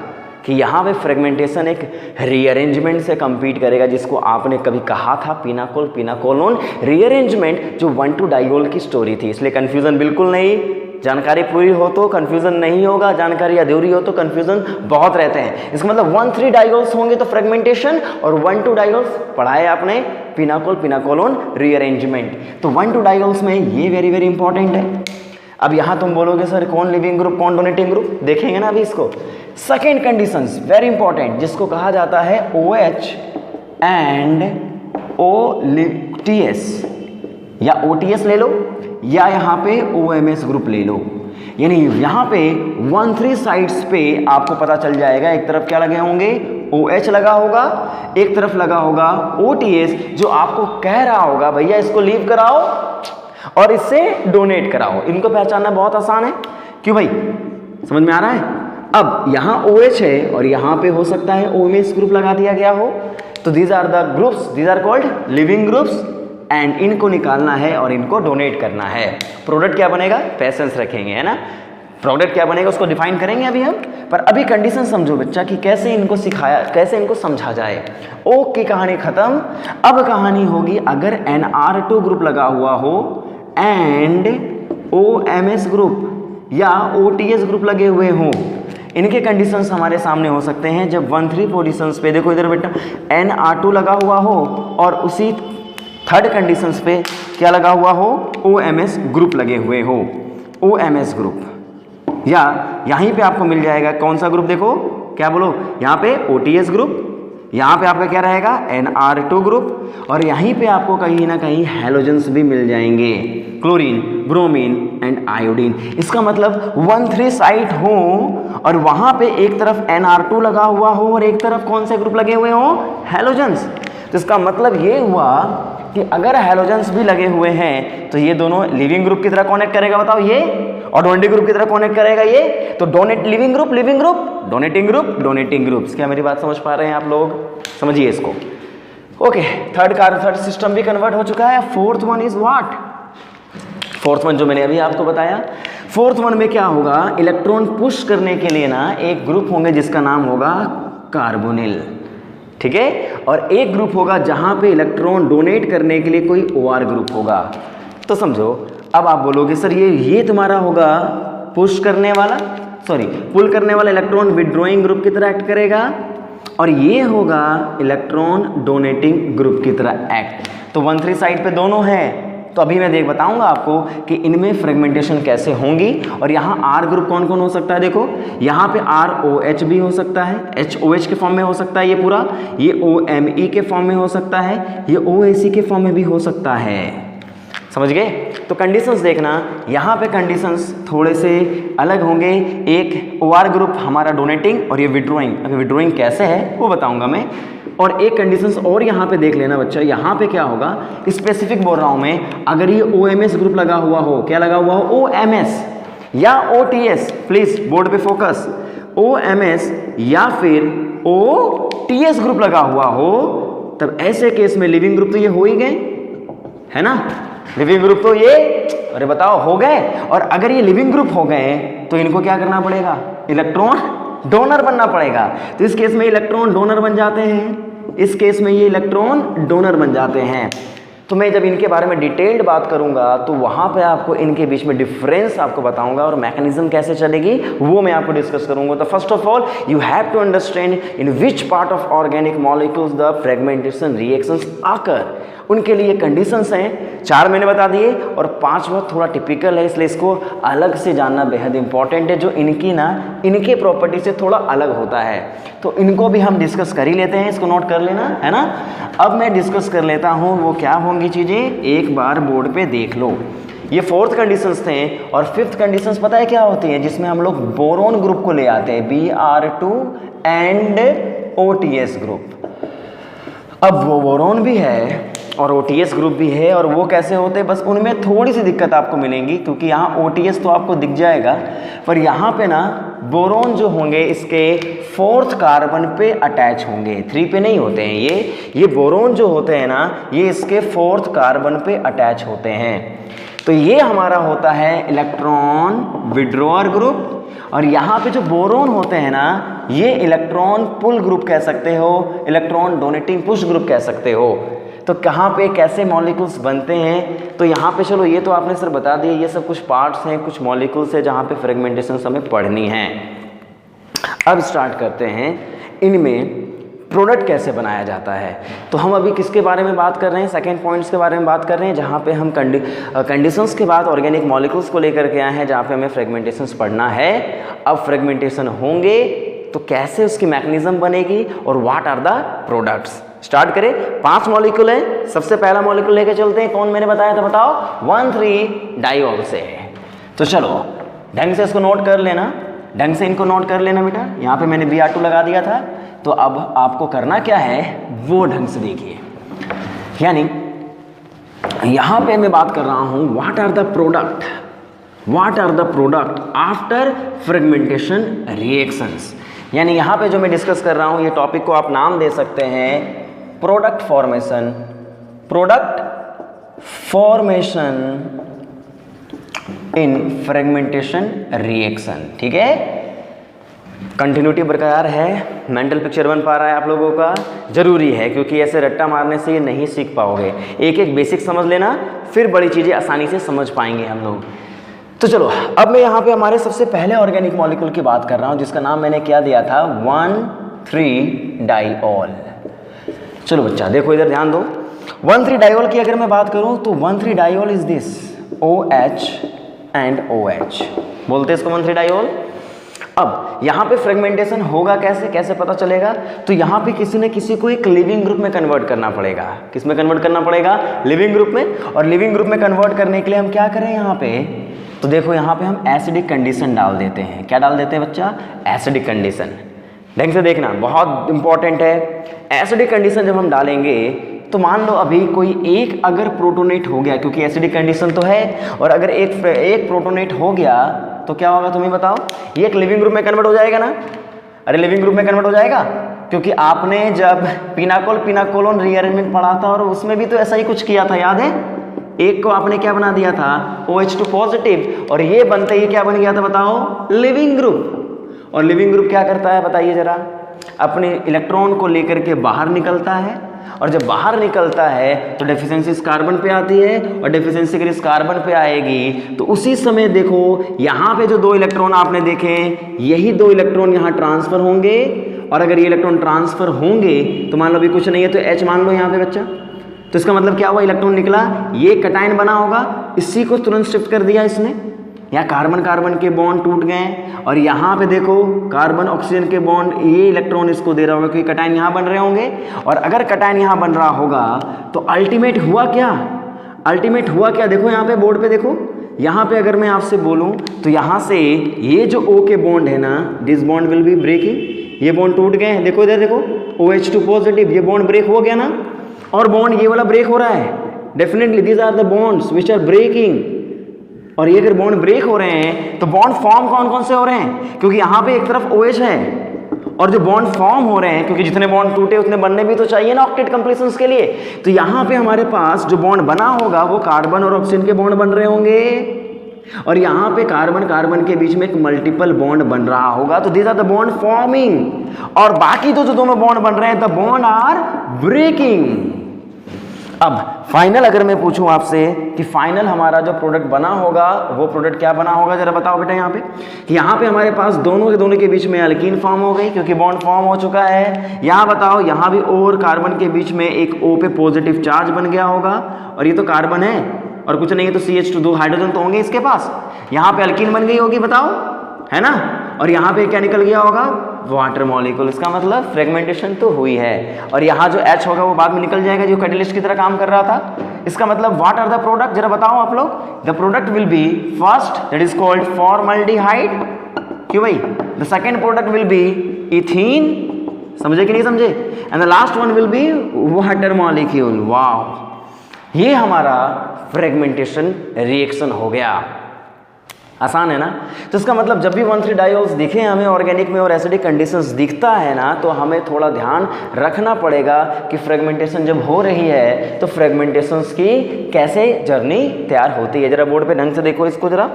कि यहाँ पे फ्रेगमेंटेशन एक रीअरेंजमेंट से कंपीट करेगा, जिसको आपने कभी कहा था पिनाकोल पिनाकोलोन रीअरेंजमेंट, जो 1,2 डाइगोल की स्टोरी थी। इसलिए कंफ्यूजन बिल्कुल नहीं, जानकारी पूरी हो तो कंफ्यूजन नहीं होगा, जानकारी अधूरी हो तो कंफ्यूजन बहुत रहते हैं। इसका मतलब 1,3 डाइगोल्स होंगे तो फ्रेगमेंटेशन, और 1,2 डाइगोल्स पढ़ाए आपने पिनाकोल पिनाकोलोन रीअरेंजमेंट। तो 1,2 डाइगोल्स में ये वेरी वेरी इंपॉर्टेंट है। अब यहाँ तुम बोलोगे सर कौन लिविंग ग्रुप कौन डोनेटिंग ग्रुप, देखेंगे ना अभी इसको। सेकेंड कंडीशंस वेरी इंपॉर्टेंट, जिसको कहा जाता है OH एंड OTS, या OTS ले लो या यहाँ पे OMS ग्रुप ले लो। यानी यहाँ पे 1,3 साइड्स पे आपको पता चल जाएगा, एक तरफ क्या लगे होंगे OH लगा होगा, एक तरफ लगा होगा OTS, जो आपको कह रहा होगा भैया इसको लीव कराओ और इससे डोनेट कराओ। इनको पहचानना बहुत आसान है, क्यों भाई, समझ में आ रहा है। अब यहाँ OH है और यहाँ पे हो सकता है OMS ग्रुप लगा दिया गया हो, तो these are the groups, these are called leaving groups, and इनको निकालना है और इनको डोनेट करना है। प्रोडक्ट क्या बनेगा, पेशेंस रखेंगे, है ना। प्रोडक्ट क्या बनेगा उसको डिफाइन करेंगे अभी हम, पर अभी कंडीशन समझो बच्चा कि कैसे इनको सिखाया, कैसे इनको समझा जाए। O की कहानी खत्म, अब कहानी होगी अगर NR2 ग्रुप लगा हुआ हो एंड OMS ग्रुप या OTS ग्रुप लगे हुए हों। इनके कंडीशंस हमारे सामने हो सकते हैं जब 1,3 पोजीशंस पे, देखो इधर बेटा NR2 लगा हुआ हो और उसी थर्ड कंडीशंस पे क्या लगा हुआ हो, OMS ग्रुप लगे हुए हो। OMS ग्रुप, या यहीं पे आपको मिल जाएगा कौन सा ग्रुप, देखो क्या बोलो, यहाँ पे OTS ग्रुप, यहाँ पे आपका क्या रहेगा NR2 ग्रुप, और यहीं पे आपको कहीं ना कहीं हैलोजेंस भी मिल जाएंगे, क्लोरीन, ब्रोमीन एंड आयोडीन। इसका मतलब 1,3 साइट हो और वहाँ पे एक तरफ NR2 लगा हुआ हो और एक तरफ कौन से ग्रुप लगे हुए हो, हैलोजेंस। तो इसका मतलब ये हुआ कि अगर हैलोजेंस भी लगे हुए हैं तो ये दोनों लिविंग ग्रुप की तरह कनेक्ट करेगा, बताओ ये, और डोनेटिंग ग्रुप की तरह कनेक्ट करेगा ये। तो donate leaving group donating group donating groups. क्या मेरी बात समझ पा रहे हैं आप लोग, समझिए इसको। ओके, थर्ड सिस्टम भी कन्वर्ट हो चुका है। Fourth one is what, fourth one जो मैंने अभी आपको बताया, फोर्थ वन में क्या होगा, इलेक्ट्रॉन पुश करने के लिए ना एक ग्रुप होंगे जिसका नाम होगा कार्बोनिल, ठीक है, और एक ग्रुप होगा जहां पे इलेक्ट्रॉन डोनेट करने के लिए कोई OR ग्रुप होगा। तो समझो, अब आप बोलोगे सर ये तुम्हारा होगा पुश करने वाला, पुल करने वाला इलेक्ट्रॉन विड्रॉइंग ग्रुप की तरह एक्ट करेगा, और ये होगा इलेक्ट्रॉन डोनेटिंग ग्रुप की तरह एक्ट। तो 1,3 साइड पे दोनों हैं। तो अभी मैं बताऊंगा आपको कि इनमें फ्रेगमेंटेशन कैसे होंगी, और यहाँ R ग्रुप कौन कौन हो सकता है। देखो यहाँ पे ROH भी हो सकता है, HOH के फॉर्म में हो सकता है ये पूरा, ये OMe के फॉर्म में हो सकता है, ये OAC के फॉर्म में भी हो सकता है, समझ गए। तो कंडीशंस देखना, यहाँ पे कंडीशंस थोड़े से अलग होंगे। एक OR ग्रुप हमारा डोनेटिंग और ये विड्रॉइंग। अभी विड्रॉइंग कैसे है वो बताऊंगा मैं। और एक कंडीशंस और यहाँ पे देख लेना बच्चा, यहाँ पे क्या होगा, स्पेसिफिक बोल रहा हूँ मैं, अगर ये OMS ग्रुप लगा हुआ हो, क्या लगा हुआ हो, OMS या OTS, प्लीज बोर्ड पे फोकस, OMS या फिर OTS ग्रुप लगा हुआ हो, तब ऐसे केस में लिविंग ग्रुप तो ये हो ही गए, है ना, लिविंग ग्रुप तो ये, अरे बताओ हो गए। और अगर ये लिविंग ग्रुप हो गए तो इनको क्या करना पड़ेगा, इलेक्ट्रॉन डोनर बनना पड़ेगा। तो इस केस में इलेक्ट्रॉन डोनर बन जाते हैं, इस केस में ये इलेक्ट्रॉन डोनर बन जाते हैं। तो मैं जब इनके बारे में डिटेल्ड बात करूंगा तो वहाँ पे आपको इनके बीच में डिफरेंस आपको बताऊंगा, और मैकेनिज्म कैसे चलेगी वो मैं आपको डिस्कस करूंगा। तो first of all you have to understand in which part of organic molecules the fragmentation reactions आकर। उनके लिए कंडीशंस हैं, 4 मैंने बता दिए, और 5वां थोड़ा टिपिकल है, इसलिए इसको अलग से जानना बेहद इंपॉर्टेंट है, जो इनके प्रॉपर्टी से थोड़ा अलग होता है। तो इनको भी हम डिस्कस कर ही लेते हैं, इसको नोट कर लेना, है ना। अब मैं डिस्कस कर लेता हूँ वो क्या होंगी चीज़ें, एक बार बोर्ड पे देख लो। ये 4th कंडीशंस थे, और 5th कंडीशंस पता है क्या होती है, जिसमें हम लोग बोरोन ग्रुप को ले आते हैं, Br2 एंड OTS ग्रुप। अब वो बोरोन भी है और OTS ग्रुप भी है। और वो कैसे होते हैं, बस उनमें थोड़ी सी दिक्कत आपको मिलेंगी, क्योंकि यहाँ OTS तो आपको दिख जाएगा, पर यहाँ पे ना बोरोन जो होंगे इसके 4th कार्बन पे अटैच होंगे, 3 पे नहीं होते हैं ये बोरोन जो होते हैं ना ये इसके 4th कार्बन पे अटैच होते हैं। तो ये हमारा होता है इलेक्ट्रॉन विड्रॉअर ग्रुप। और यहाँ पे जो बोरोन होते हैं ना ये इलेक्ट्रॉन पुल ग्रुप कह सकते हो, इलेक्ट्रॉन डोनेटिंग पुश ग्रुप कह सकते हो। तो कहाँ पे कैसे मॉलिक्यूल्स बनते हैं, तो यहाँ पे चलो ये तो आपने सर बता दिया, ये सब कुछ पार्ट्स हैं, कुछ मॉलिक्यूल्स है जहाँ पे फ्रेगमेंटेशन हमें पढ़नी है। अब स्टार्ट करते हैं इनमें प्रोडक्ट कैसे बनाया जाता है। तो हम अभी किसके बारे में बात कर रहे हैं, सेकेंड पॉइंट्स के बारे में बात कर रहे हैं, जहाँ पे हम कंडीशंस के बाद ऑर्गेनिक मॉलिक्यूल्स को लेकर के आए हैं, जहाँ पे हमें फ्रेगमेंटेशंस पढ़ना है। अब फ्रेगमेंटेशन होंगे तो कैसे उसकी मैकेनिज्म बनेगी और what are the products. Start करें। 5 मॉलिक्यूल है, सबसे पहला मॉलिक्यूल लेके चलते हैं। कौन मैंने बताया था बताओ, 1,3-डाइऑल से है। तो चलो ढंग से इसको नोट कर लेना, ढंग से इनको नोट कर लेना बेटा। यहाँ पे मैंने Br2 लगा दिया था, तो अब आपको करना क्या है वो ढंग से देखिए। यानी यहाँ पे मैं बात कर रहा हूँ what are the product after fragmentation reactions. यानी यहाँ पे जो मैं डिस्कस कर रहा हूँ ये टॉपिक को आप नाम दे सकते हैं प्रोडक्ट फॉर्मेशन इन फ्रेगमेंटेशन रिएक्शन। ठीक है, कंटिन्यूटी बरकरार है, मेंटल पिक्चर बन पा रहा है आप लोगों का, जरूरी है, क्योंकि ऐसे रट्टा मारने से ये नहीं सीख पाओगे। एक एक बेसिक समझ लेना, फिर बड़ी चीज़ें आसानी से समझ पाएंगे हम लोग। तो चलो अब मैं यहाँ पे हमारे सबसे पहले ऑर्गेनिक मॉलिक्यूल की बात कर रहा हूँ, जिसका नाम मैंने क्या दिया था, 1,3-डाइऑल। चलो बच्चा देखो इधर ध्यान दो। 1,3-डाइऑल की अगर मैं बात करूँ तो 1,3-डाइऑल is this OH and OH, बोलते हैं इसको 1,3-डाइऑल। अब यहाँ पे फ्रेगमेंटेशन होगा कैसे पता चलेगा, तो यहाँ पे किसी न किसी को एक लिविंग ग्रुप में कन्वर्ट करना पड़ेगा। किस में कन्वर्ट करना पड़ेगा, लिविंग ग्रुप में। और लिविंग ग्रुप में कन्वर्ट करने के लिए हम क्या करें यहाँ पे, तो देखो यहाँ पे हम एसिडिक कंडीशन डाल देते हैं। क्या डाल देते हैं बच्चा, एसिडिक कंडीशन। ढंग से देखना, बहुत इंपॉर्टेंट है। एसिडिक कंडीशन जब हम डालेंगे तो मान लो अभी कोई एक अगर प्रोटोनेट हो गया, क्योंकि एसिडिक कंडीशन तो है, और अगर एक प्रोटोनेट हो गया तो क्या होगा तुम्हें बताओ, ये एक लिविंग ग्रुप में कन्वर्ट हो जाएगा ना। अरे लिविंग ग्रुप में कन्वर्ट हो जाएगा, क्योंकि आपने जब पिनाकोलोन रीअरेंजमेंट पढ़ा था और उसमें भी तो ऐसा ही कुछ किया था, याद है। एक को आपने क्या बना दिया था, OH2 पॉजिटिव, और ये बनते ही क्या बन गया था बताओ, लिविंग ग्रुप। और लिविंग ग्रुप क्या करता है बताइए जरा, अपने इलेक्ट्रॉन को लेकर के बाहर निकलता है, और जब बाहर निकलता है तो डेफिशिएंसी इस कार्बन पे आती है, और डेफिशिएंसी अगर इस कार्बन पे आएगी तो उसी समय देखो यहाँ पे जो 2 इलेक्ट्रॉन आपने देखे, यही 2 इलेक्ट्रॉन यहाँ ट्रांसफर होंगे। और अगर ये इलेक्ट्रॉन ट्रांसफर होंगे तो मान लो अभी कुछ नहीं है तो H मान लो यहाँ पे बच्चा, तो इसका मतलब क्या हुआ, इलेक्ट्रॉन निकला, ये कटायन बना होगा, इसी को तुरंत शिफ्ट कर दिया इसने। यहाँ कार्बन कार्बन के बॉन्ड टूट गए, और यहाँ पे देखो कार्बन ऑक्सीजन के बॉन्ड, ये इलेक्ट्रॉन इसको दे रहा होगा, क्योंकि कटायन यहाँ बन रहे होंगे। और अगर कटायन यहाँ बन रहा होगा तो अल्टीमेट हुआ क्या, देखो यहाँ पे बोर्ड पे देखो, यहाँ पे अगर मैं आपसे बोलूँ तो यहाँ से ये जो O के बॉन्ड है ना, this bond will be breaking, ये बॉन्ड टूट गए, देखो इधर देखो OH2 पॉजिटिव, ये बॉन्ड ब्रेक हो गया ना, और बॉन्ड ये वाला ब्रेक हो रहा है। Definitely these are the bonds which are breaking. और ये अगर बॉन्ड ब्रेक हो रहे हैं तो बॉन्ड फॉर्म कौन कौन से हो रहे हैं, क्योंकि यहाँ पे एक तरफ OH है, और जो बॉन्ड फॉर्म हो रहे हैं, क्योंकि जितने बॉन्ड टूटे उतने बनने भी तो चाहिए ना ऑक्टेट कंप्लीशंस के लिए, तो यहाँ पे हमारे पास जो बॉन्ड बना होगा वो कार्बन और ऑक्सीजन के बॉन्ड बन रहे होंगे, और यहाँ पे कार्बन कार्बन के बीच में एक मल्टीपल बॉन्ड बन रहा होगा। तो these are the bond forming, और बाकी तो जो दोनों बॉन्ड बन रहे हैं द बॉन्ड आर ब्रेकिंग। अब फाइनल अगर मैं पूछूं आपसे कि फाइनल हमारा जो प्रोडक्ट बना होगा वो प्रोडक्ट क्या बना होगा, जरा बताओ बेटा। यहाँ पे कि यहाँ पे हमारे पास दोनों के बीच में अल्कीन फॉर्म हो गई, क्योंकि बॉन्ड फॉर्म हो चुका है। यहाँ बताओ, यहाँ भी O और कार्बन के बीच में एक O पे पॉजिटिव चार्ज बन गया होगा, और ये तो कार्बन है और कुछ नहीं है तो CH2 2 हाइड्रोजन तो होंगे इसके पास। यहाँ पे अल्कीन बन गई होगी, बताओ, है ना। और यहाँ पे क्या निकल गया होगा, वाटर मॉलिक्यूल। इसका मतलब फ्रेगमेंटेशन तो हुई है। और यहाँ जो H होगा वो बाद में निकल जाएगा, जो कैटलिस्ट की तरह काम कर रहा था। इसका मतलब व्हाट आर द प्रोडक्ट, जरा बताओ आप लोग। The product will be first that is called formaldehyde, क्यों भाई। The second product will be ethene, समझे कि नहीं समझे। And the last one will be water molecule. Wow, ये हमारा फ्रेगमेंटेशन रिएक्शन हो गया। आसान है ना। तो इसका मतलब जब भी 1,3 डायोल्स दिखे हमें ऑर्गेनिक में और एसिडिक कंडीशंस दिखता है ना, तो हमें थोड़ा ध्यान रखना पड़ेगा कि फ्रेगमेंटेशन जब हो रही है तो फ्रेगमेंटेशंस की कैसे जर्नी तैयार होती है। जरा बोर्ड पे ढंग से देखो इसको जरा।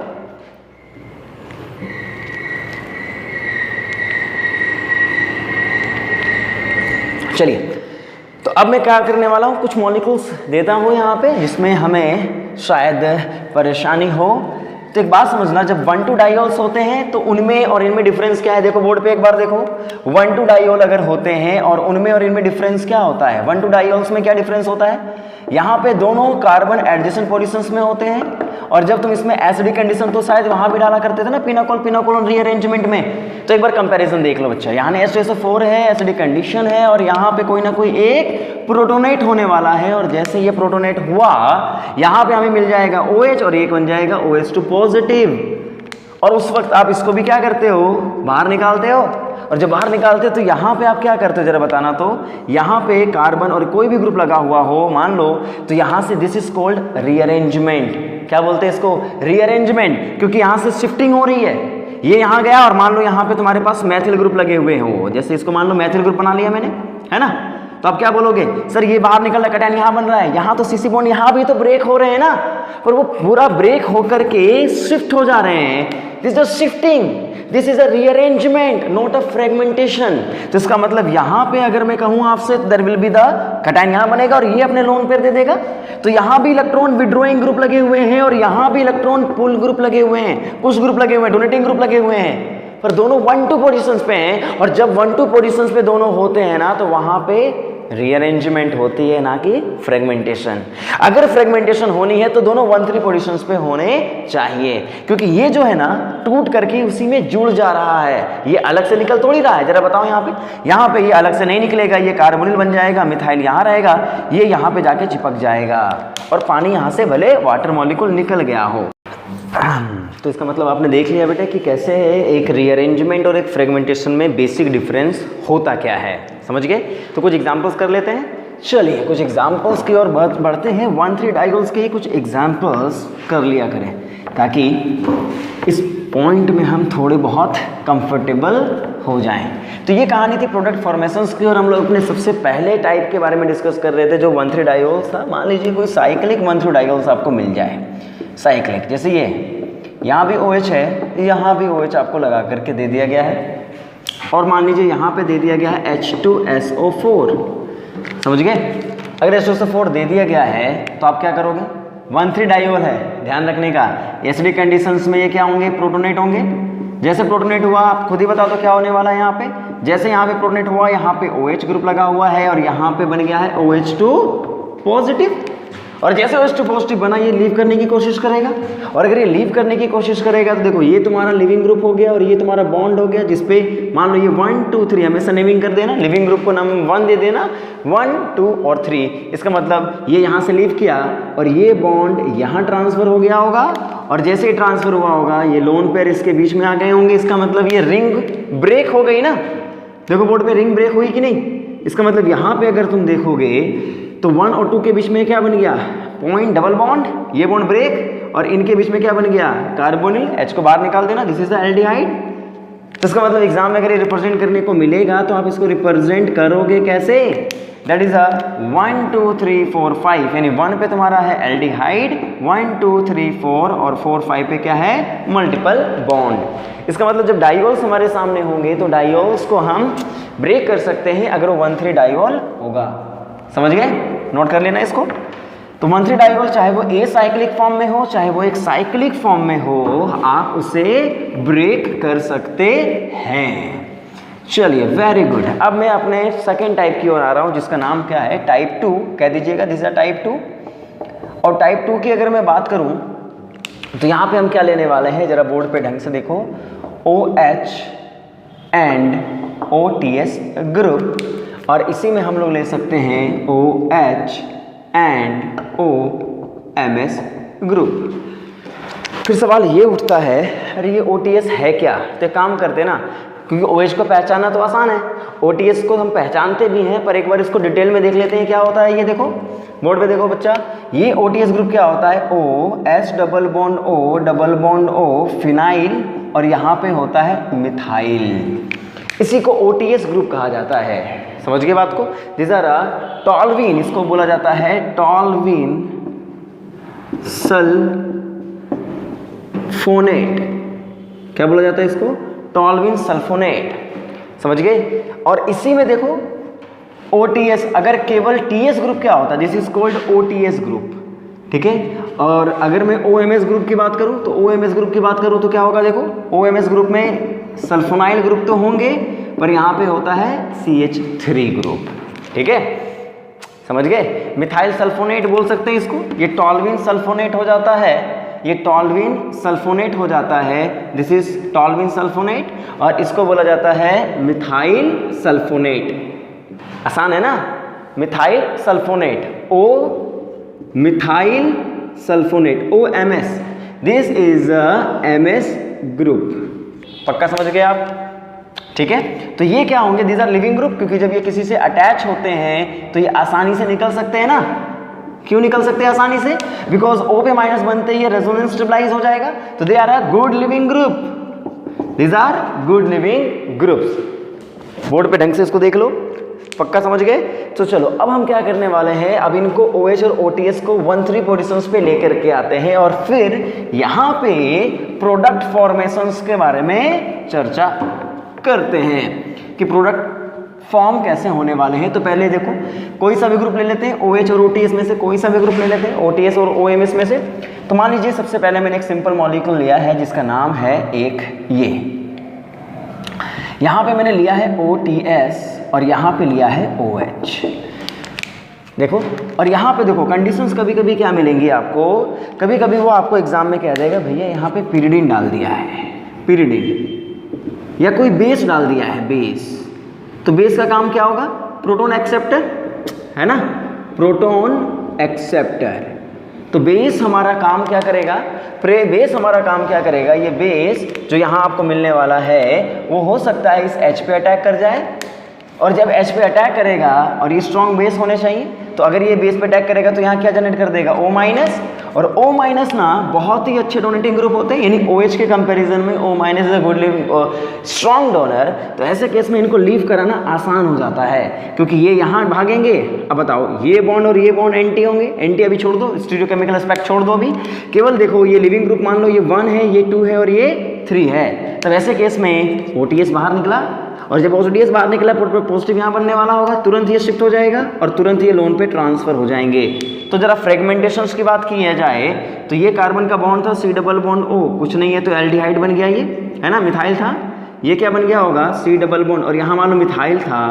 चलिए, तो अब मैं क्या करने वाला हूँ, कुछ मॉलिक्यूल्स देता हूँ यहाँ पे जिसमें हमें शायद परेशानी हो। तो एक बात समझना, जब 1,2 डायोल्स होते हैं तो उनमें और इनमें डिफरेंस क्या है। देखो बोर्ड पे एक बार देखो, 1,2 डायोल अगर होते हैं और उनमें और इनमें डिफरेंस क्या होता है। 1,2 डायोल्स में क्या डिफरेंस होता है, यहाँ पे दोनों कार्बन एडजेसेंट पोजीशंस में होते हैं, और जब तुम इसमें एसिडिक कंडीशन तो शायद वहां भी डाला करते थे ना, पिनाकोल रीअरेंजमेंट में। तो एक बार कंपैरिजन देख लो बच्चा, यहाँ H2SO4 है, एसिडिक कंडीशन है, और यहाँ पे कोई ना कोई एक प्रोटोनेट होने वाला है, और जैसे ये प्रोटोनेट हुआ यहाँ पे हमें मिल जाएगा OH और एक बन जाएगा OH2 पॉजिटिव। और उस वक्त आप इसको भी क्या करते हो, बाहर निकालते हो, और जब बाहर निकालते हो तो यहाँ पे आप क्या करते हो जरा बताना। तो यहाँ पे कार्बन और कोई भी ग्रुप लगा हुआ हो मान लो, तो यहाँ से दिस इज कॉल्ड रीअरेंजमेंट। क्या बोलते हैं इसको, रीअरेंजमेंट, क्योंकि यहाँ से शिफ्टिंग हो रही है। ये यहाँ गया और मान लो यहाँ पे तुम्हारे पास मैथिल ग्रुप लगे हुए हो, जैसे इसको मान लो मैथिल ग्रुप बना लिया मैंने, है ना। तो आप क्या बोलोगे, सर ये बाहर निकल रहा है, कैटायन यहाँ बन रहा है, यहाँ तो सीसी बॉन्ड यहाँ भी तो ब्रेक हो रहे हैं ना, पर वो पूरा ब्रेक होकर के शिफ्ट हो जा रहे हैं। This is shifting, this is a rearrangement, not a fragmentation. तो इसका मतलब यहाँ पे अगर मैं कहूँ आपसे, there will be the cation यहाँ बनेगा और ये अपने लोन पेयर दे देगा। तो यहाँ भी इलेक्ट्रॉन विड्रॉइंग ग्रुप लगे हुए हैं और यहाँ भी इलेक्ट्रॉन पुल ग्रुप लगे हुए हैं, पुश ग्रुप लगे हुए हैं, डोनेटिंग ग्रुप लगे हुए हैं, पर दोनों 1,2 पोजीशंस पे हैं। और जब 1,2 पोजीशंस पे दोनों होते हैं ना, तो वहां पे रीअरेंजमेंट होती है, ना कि फ्रेगमेंटेशन। अगर फ्रेगमेंटेशन होनी है तो दोनों 1,3 पोजीशंस पे होने चाहिए, क्योंकि ये जो है ना टूट करके उसी में जुड़ जा रहा है, ये अलग से निकल थोड़ी रहा है। जरा बताओ यहाँ पे ये अलग से नहीं निकलेगा, ये कार्बोनिल बन जाएगा, मिथाइल यहाँ रहेगा, ये यहाँ पे जाके चिपक जाएगा, और पानी यहाँ से भले वाटर मॉलिक्यूल निकल गया हो। तो इसका मतलब आपने देख लिया बेटा कि कैसे एक रीअरेंजमेंट और एक फ्रेगमेंटेशन में बेसिक डिफरेंस होता क्या है, समझ गए। तो कुछ एग्जांपल्स कर लेते हैं। चलिए कुछ एग्जांपल्स की ओर बढ़ते हैं। 1,3 डायोल्स के ही कुछ एग्जांपल्स कर लिया करें, ताकि इस पॉइंट में हम थोड़े बहुत कंफर्टेबल हो जाएं। तो ये कहानी थी प्रोडक्ट फॉर्मेशंस की, और हम लोग अपने सबसे पहले टाइप के बारे में डिस्कस कर रहे थे जो 1,3 डायोल्स था। मान लीजिए कोई साइक्लिक 1,3 डायोल्स आपको मिल जाए, साइक्लिक, जैसे ये यहाँ भी OH है, यहाँ भी OH आपको लगा करके दे दिया गया है, और मान लीजिए यहाँ पे दे दिया गया है H2SO4, समझ गए। अगर H2SO4 दे दिया गया है तो आप क्या करोगे, 1,3 डायोल है, ध्यान रखने का। एसिडिक कंडीशंस में ये क्या होंगे, प्रोटोनेट होंगे। जैसे प्रोटोनेट हुआ आप खुद ही बताओ तो क्या होने वाला है यहाँ पे। जैसे यहाँ पे प्रोटोनेट हुआ, यहाँ पे OH ग्रुप लगा हुआ है और यहाँ पे बन गया है OH2 पॉजिटिव, और जैसे OH2 पॉजिटिव बना ये लीव करने की कोशिश करेगा, और अगर ये लीव करने की कोशिश करेगा तो देखो ये तुम्हारा लिविंग ग्रुप हो गया और ये तुम्हारा बॉन्ड हो गया, जिसपे मान लो ये 1, 2, 3 हमेशा नेमिंग कर देना, लिविंग ग्रुप को नाम 1 दे देना, 1, 2 और 3। इसका मतलब ये यहाँ से लीव किया और ये बॉन्ड यहाँ ट्रांसफर हो गया होगा, और जैसे ही ट्रांसफर हुआ होगा ये लोन पेयर इसके बीच में आ गए होंगे। इसका मतलब ये रिंग ब्रेक हो गई ना, देखो बोर्ड पे रिंग ब्रेक हुई कि नहीं। इसका मतलब यहाँ पे अगर तुम देखोगे तो 1 और 2 के बीच में क्या बन गया, पॉइंट डबल बॉन्ड, ये बॉन्ड ब्रेक, और इनके बीच में क्या बन गया, कार्बोनिल, H को बाहर निकाल देना, दिस इज द एल्डिहाइड। तो इसका मतलब एग्जाम में अगर ये रिप्रेजेंट करने को मिलेगा तो आप इसको रिप्रेजेंट करोगे कैसे, दैट इज 1, 2, 3, 4, 5, यानी 1 पे तुम्हारा है एल्डिहाइड, 1, 2, 3, 4 और 4, 5 पे क्या है, मल्टीपल बॉन्ड। इसका मतलब जब डायोल्स हमारे सामने होंगे तो डायोल्स को हम ब्रेक कर सकते हैं अगर वो 1,3 डायोल होगा, समझ गए, नोट कर लेना इसको। तो 1,3 डायोल चाहे वो एसाइक्लिक फॉर्म में हो चाहे वो एक साइक्लिक फॉर्म में हो, आप उसे ब्रेक कर सकते हैं। चलिए वेरी गुड। अब मैं अपने सेकेंड टाइप की ओर आ रहा हूं, जिसका नाम क्या है, टाइप 2 कह दीजिएगा, दिस इज टाइप 2। और टाइप 2 की अगर मैं बात करूं तो यहाँ पे हम क्या लेने वाले हैं, जरा बोर्ड पे ढंग से देखो, OH एंड OTS ग्रुप, और इसी में हम लोग ले सकते हैं OH एंड OMS ग्रुप। फिर सवाल ये उठता है, अरे ये OTS है क्या। तो काम करते हैं ना, क्योंकि OH को पहचानना तो आसान है, OTS को हम पहचानते भी हैं, पर एक बार इसको डिटेल में देख लेते हैं क्या होता है। ये देखो बोर्ड पे देखो बच्चा, ये OTS ग्रुप क्या होता है, OH double bond O double bond O phenyl, और यहाँ पे होता है मिथाइल, इसी को OTS ग्रुप कहा जाता है। समझ गए बात को। दिस आर टॉल्वीन, इसको बोला जाता है टॉल्वीन सल्फोनेट। क्या बोला जाता है इसको, टॉल्वीन सल्फोनेट। समझ गए। और इसी में देखो OTS, अगर केवल TS ग्रुप क्या होता है, this is called OTS group, ठीक है। और अगर मैं OMS ग्रुप की बात करूं तो OMS ग्रुप की बात करूं तो क्या होगा, देखो OMS ग्रुप में सल्फोनाइल ग्रुप तो होंगे, पर यहाँ पे होता है CH3 ग्रुप, ठीक है। समझ गए। मिथाइल सल्फोनेट बोल सकते हैं इसको, ये टॉल्वीन सल्फोनेट हो जाता है, ये टॉल्वीन सल्फोनेट हो जाता है, दिस इज टॉल्वीन सल्फोनेट, और इसको बोला जाता है मिथाइल सल्फोनेट। आसान है ना, methyl sulphonate, O methyl sulphonate, OMS, this is a MS group. पक्का समझ गए आप, ठीक है। तो ये क्या होंगे, दीज आर लिविंग ग्रुप, क्योंकि जब ये किसी से अटैच होते हैं तो ये आसानी से निकल सकते हैं ना। क्यों निकल सकते हैं आसानी से, बिकॉज O पे माइनस बनते ही रेजोनेंस स्टेबलाइज हो जाएगा, तो they are a good leaving group, these are good leaving groups. Board पे ढंग से इसको देख लो, पक्का समझ गए। तो चलो अब हम क्या करने वाले हैं, अब इनको OH और OTS को 1-3 पोजीशंस पे लेकर के आते हैं, और फिर यहाँ पे प्रोडक्ट फॉर्मेशंस के बारे में चर्चा करते हैं कि प्रोडक्ट फॉर्म कैसे होने वाले हैं। तो पहले देखो कोई सा भी ग्रुप ले लेते हैं, OH और OTS में से कोई सा भी ग्रुप ले लेते हैं, OTS और OMS में से। तो मान लीजिए सबसे पहले मैंने एक सिंपल मॉलिक्यूल लिया है जिसका नाम है एक ये, यहाँ पे मैंने लिया है OTS और यहाँ पे लिया है OH, देखो। और यहाँ पे देखो कंडीशंस कभी कभी क्या मिलेंगी आपको, कभी कभी वो आपको एग्जाम में कह देगा भैया यहाँ पे पिरिडीन डाल दिया है, पिरिडीन, या कोई बेस डाल दिया है, बेस। तो बेस का काम क्या होगा, प्रोटॉन एक्सेप्टर, है ना, प्रोटॉन एक्सेप्टर। तो बेस हमारा काम क्या करेगा, बेस हमारा काम क्या करेगा, ये बेस जो यहाँ आपको मिलने वाला है वो हो सकता है इस H पे अटैक कर जाए, और जब H पे अटैक करेगा, और ये स्ट्रॉन्ग बेस होने चाहिए, तो अगर ये बेस पे अटैक करेगा तो यहाँ क्या जनरेट कर देगा, O-, और O- ना बहुत ही अच्छे डोनेटिंग ग्रुप होते हैं, यानी OH के कंपैरिजन में O- is a good living strong donor. तो ऐसे केस में इनको लीव कराना आसान हो जाता है, क्योंकि ये यहाँ भागेंगे। अब बताओ ये बॉन्ड और ये बॉन्ड एंटी होंगे, एंटी अभी छोड़ दो, स्टीरियोकेमिकल एस्पेक्ट छोड़ दो अभी, केवल देखो ये लिविंग ग्रुप मान लो ये 1 है, ये 2 है और ये 3 है। तब ऐसे केस में OTS बाहर निकला, और जब OTS बाहर निकला पॉजिटिव यहाँ बनने वाला होगा, तुरंत ये शिफ्ट हो जाएगा और तुरंत ये लोन पे ट्रांसफर हो जाएंगे। तो जरा फ्रेगमेंटेशंस की बात की जाए तो ये कार्बन का बॉन्ड था C डबल बॉन्ड O, कुछ नहीं है तो एल्डिहाइड बन गया, ये है ना, मिथाइल था, ये क्या बन गया होगा C डबल बॉन्ड, और यहाँ मान लो मिथाइल था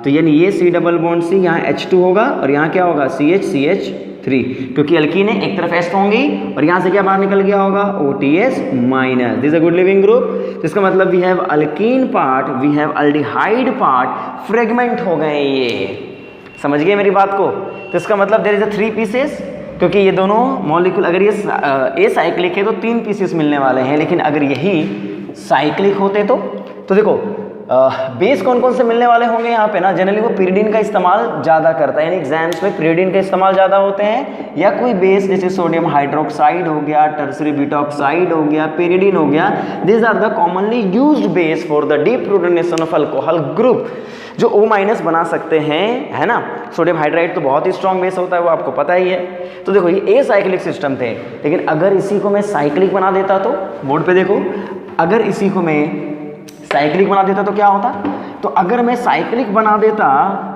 तो यानी ये C डबल बॉन्ड C, यहाँ H2 होगा और यहाँ क्या होगा CH3, क्योंकि अल्कीन है एक तरफ एस्ट होंगी, और यहाँ से क्या बाहर निकल गया होगा OTS minus, this a good leaving group. तो इसका मतलब we have alkene part, we have aldehyde part, fragment हो गए ये। समझ गए मेरी बात को। तो इसका मतलब देयर इज अ 3 पीसेस, क्योंकि ये दोनों मॉलिक्यूल अगर ये साइक्लिक है तो 3 पीसेस मिलने वाले हैं, लेकिन अगर यही साइक्लिक होते तो देखो बेस कौन कौन से मिलने वाले होंगे यहाँ पे ना, जनरली वो पिरिडीन का इस्तेमाल ज़्यादा करता है, यानी एग्जाम्स में पिरिडीन का इस्तेमाल ज़्यादा होते हैं, या कोई बेस जैसे सोडियम हाइड्रोक्साइड हो गया, टर्सरी बीटा ऑक्साइड हो गया, पिरिडीन हो गया, this are the commonly used base for the deprotonation of alcohol group, जो O- बना सकते हैं, है ना। सोडियम हाइड्राइड तो बहुत ही स्ट्रॉन्ग बेस होता है, वो आपको पता ही है। तो देखो ये एसाइक्लिक सिस्टम थे, लेकिन अगर इसी को मैं साइक्लिक बना देता तो, बोर्ड पे देखो, अगर इसी को मैं साइक्लिक बना देता तो क्या होता, तो अगर मैं साइक्लिक बना देता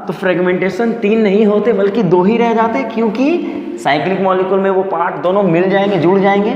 तो फ्रेगमेंटेशन 3 नहीं होते बल्कि 2 ही रह जाते, क्योंकि साइक्लिक मॉलिक्यूल में वो पार्ट दोनों मिल जाएंगे, जुड़ जाएंगे।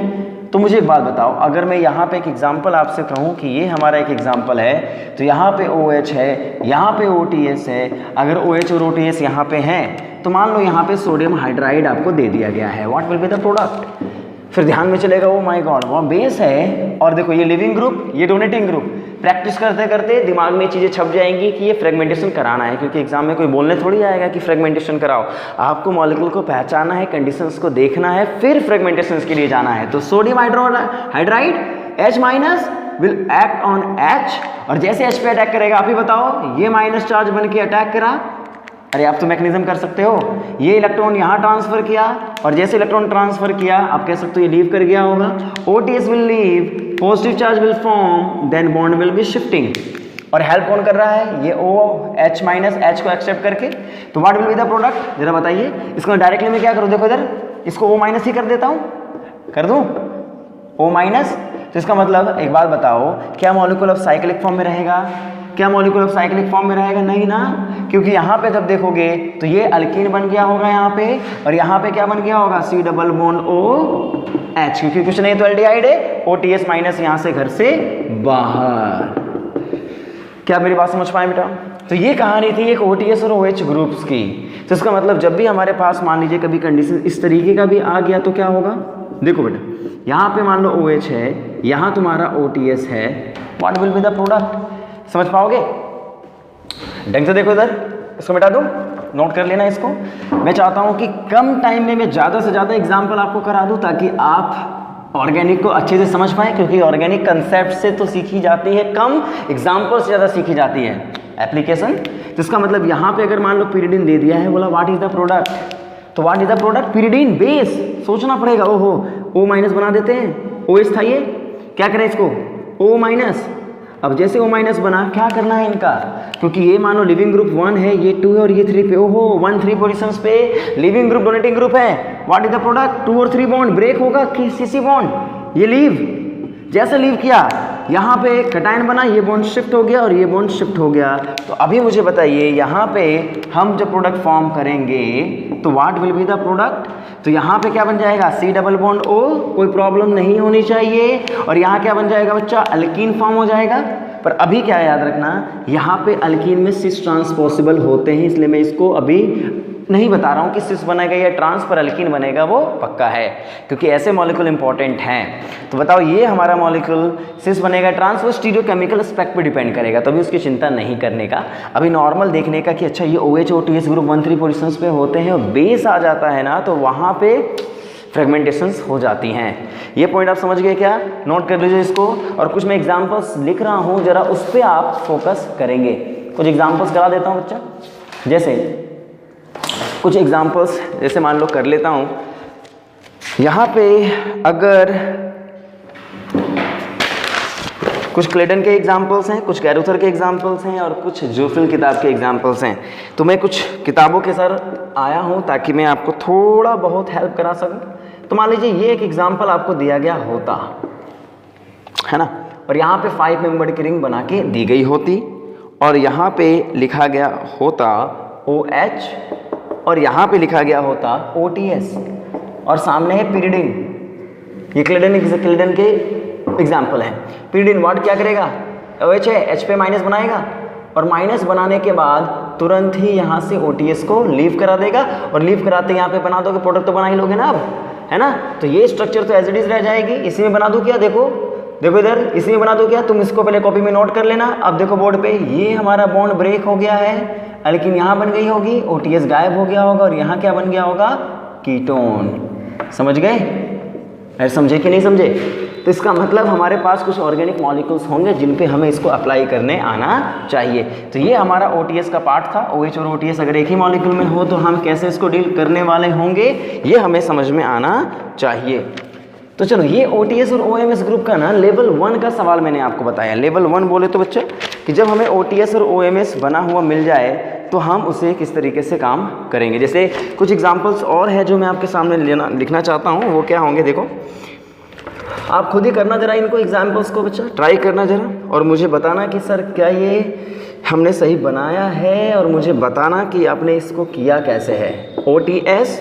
तो मुझे एक बात बताओ, अगर मैं यहाँ पे एक एग्जांपल आपसे कहूँ कि ये हमारा एक एग्जांपल है, तो यहाँ पे OH है, यहाँ पे OTS है, अगर OH और OTS यहाँ पे हैं तो मान लो यहाँ पे सोडियम हाइड्राइड आपको दे दिया गया है, what will be the product. फिर ध्यान में चलेगा ओ माय गॉड वहाँ बेस है, और देखो ये लिविंग ग्रुप, ये डोनेटिंग ग्रुप। प्रैक्टिस करते करते दिमाग में चीज़ें छप जाएंगी कि ये फ्रेगमेंटेशन कराना है, क्योंकि एग्जाम में कोई बोलने थोड़ी आएगा कि फ्रेगमेंटेशन कराओ। आपको मॉलिक्यूल को पहचानना है, कंडीशंस को देखना है, फिर फ्रेगमेंटेशन के लिए जाना है। तो sodium hydride H minus will act on H, और जैसे H पे अटैक करेगा आप ही बताओ, ये माइनस चार्ज बन के अटैक करा, अरे आप तो मैकेनिज्म कर सकते हो, ये इलेक्ट्रॉन यहाँ ट्रांसफर किया और जैसे इलेक्ट्रॉन ट्रांसफर किया आप कह सकते हो ये लीव कर गया होगा, OTS will leave, positive charge will form, then bond will be shifting, और हेल्प कौन कर रहा है, ये OH माइनस H को एक्सेप्ट करके, तो what will be the product, जरा बताइए। इसको डायरेक्टली मैं क्या करूँ, देखो इधर इसको O माइनस ही कर देता हूँ, कर दूँ O माइनस, तो इसका मतलब एक बात बताओ, क्या मॉलिक्यूल अब साइक्लिक फॉर्म में रहेगा, क्या मॉलिक्यूल अब साइक्लिक फॉर्म में रहेगा, नहीं ना, क्योंकि यहाँ पे जब देखोगे तो ये अल्कीन बन गया होगा यहाँ पे, और यहाँ पे क्या बन गया होगा, C डबल बॉन्ड OH, क्योंकि कुछ नहीं तो एल्डिहाइड है, OTS माइनस यहाँ से घर से बाहर। क्या मेरी बात समझ पाए बेटा? तो ये कहानी थी एक OTS और OH ग्रुप्स की। तो इसका मतलब जब भी हमारे पास मान लीजिए कभी कंडीशन इस तरीके का भी आ गया तो क्या होगा, देखो बेटा यहाँ पे मान लो OH है, यहाँ तुम्हारा OTS है, what will be the product, समझ पाओगे? ढंग से देखो इधर, इसको मिटा दूँ, नोट कर लेना इसको। मैं चाहता हूँ कि कम टाइम में मैं ज़्यादा से ज़्यादा एग्जाम्पल आपको करा दूँ ताकि आप ऑर्गेनिक को अच्छे से समझ पाएँ, क्योंकि ऑर्गेनिक कंसेप्ट से तो सीखी जाती है कम, एग्जाम्पल से ज़्यादा सीखी जाती है एप्लीकेशन। तो इसका मतलब यहाँ पे अगर मान लो pyridine दे दिया है, बोला व्हाट इज द प्रोडक्ट, तो what is the product, pyridine base, सोचना पड़ेगा, ओहो O माइनस बना देते हैं, OH था ये, क्या करें इसको O माइनस, अब जैसे O माइनस बना क्या करना है इनका, क्योंकि ये मानो लिविंग ग्रुप 1 है, ये 2 है और ये 3 पे, ओहो 1 3 पोजिशंस पे लिविंग ग्रुप डोनेटिंग ग्रुप है, व्हाट इज द प्रोडक्ट, 2 और 3 बॉन्ड ब्रेक होगा, CC बॉन्ड, ये लीव, जैसे लीव किया यहाँ पे कटायन बना, ये बॉन्ड शिफ्ट हो गया और ये बॉन्ड शिफ्ट हो गया। तो अभी मुझे बताइए यहाँ पे हम जब प्रोडक्ट फॉर्म करेंगे तो what will be the product, तो यहाँ पे क्या बन जाएगा, C डबल बॉन्ड O, कोई प्रॉब्लम नहीं होनी चाहिए, और यहाँ क्या बन जाएगा बच्चा, अल्कीन फॉर्म हो जाएगा। पर अभी क्या याद रखना, यहाँ पे अल्कीन में सिस ट्रांस पॉसिबल होते हैं, इसलिए मैं इसको अभी नहीं बता रहा हूँ कि सिस बनेगा या ट्रांस, पर अल्कीन बनेगा वो पक्का है, क्योंकि ऐसे मॉलिक्यूल इंपॉर्टेंट हैं। तो बताओ ये हमारा मॉलिक्यूल सिस बनेगा ट्रांस, वो स्टीरियोकेमिकल स्पेक पे डिपेंड करेगा, तो अभी उसकी चिंता नहीं करने का, अभी नॉर्मल देखने का कि अच्छा ये OH OTS ग्रुप 1 3 पोजिशंस पे होते हैं और बेस आ जाता है ना, तो वहाँ पे फ्रेगमेंटेशंस हो जाती हैं। ये पॉइंट आप समझ गए क्या, नोट कर लीजिए इसको। और कुछ मैं एग्जांपल्स लिख रहा हूँ, जरा उस पर आप फोकस करेंगे। कुछ एग्जांपल्स करा देता हूँ बच्चा, जैसे कुछ एग्जांपल्स जैसे मान लो कर लेता हूँ, यहाँ पे अगर कुछ क्लेडन के एग्जांपल्स हैं, कुछ कैरुथर के एग्जांपल्स हैं और कुछ जोफिल किताब के एग्जांपल्स हैं, तो मैं कुछ किताबों के साथ आया हूँ ताकि मैं आपको थोड़ा बहुत हेल्प करा सकूँ। तो मान लीजिए ये एक एग्जांपल आपको दिया गया होता है ना, और यहाँ पे 5 मेंबर्ड की रिंग बना के दी गई होती, और यहाँ पे लिखा गया होता OH, और यहाँ पे लिखा गया होता OTS, और सामने है pyridine। ये क्लेडन के एग्जाम्पल है। pyridine व्हाट क्या करेगा, OH है, H पे माइनस बनाएगा, और माइनस बनाने के बाद तुरंत ही यहाँ से OTS को लीव करा देगा, और लीव कराते यहाँ पे बना दोगे, प्रोडक्ट तो बना ही लोगे ना अब, है ना। तो ये स्ट्रक्चर तो एज इट इज रह जाएगी। इसी में बना दूँ क्या, देखो देखो इधर, इसी में बना दूँ क्या, तुम इसको पहले कॉपी में नोट कर लेना। अब देखो बोर्ड पे, ये हमारा बॉन्ड ब्रेक हो गया है, लेकिन यहाँ बन गई होगी, OTS गायब हो गया होगा, और यहाँ क्या बन गया होगा, कीटोन। समझ गए, अरे समझे कि नहीं समझे? तो इसका मतलब हमारे पास कुछ ऑर्गेनिक मॉलिक्यूल्स होंगे जिन पे हमें इसको अप्लाई करने आना चाहिए। तो ये हमारा OTS का पार्ट था। OH और OTS अगर एक ही मॉलिक्यूल में हो तो हम कैसे इसको डील करने वाले होंगे, ये हमें समझ में आना चाहिए। तो चलो, ये OTS और OMS ग्रुप का ना लेवल 1 का सवाल मैंने आपको बताया। लेवल 1 बोले तो बच्चा कि जब हमें OTS और OMS बना हुआ मिल जाए तो हम उसे किस तरीके से काम करेंगे। जैसे कुछ एग्जांपल्स और है जो मैं आपके सामने लिखना चाहता हूँ, वो क्या होंगे, देखो आप खुद ही करना जरा इनको, एग्जांपल्स को बच्चा ट्राई करना जरा, और मुझे बताना कि सर क्या ये हमने सही बनाया है, और मुझे बताना कि आपने इसको किया कैसे है। OTS,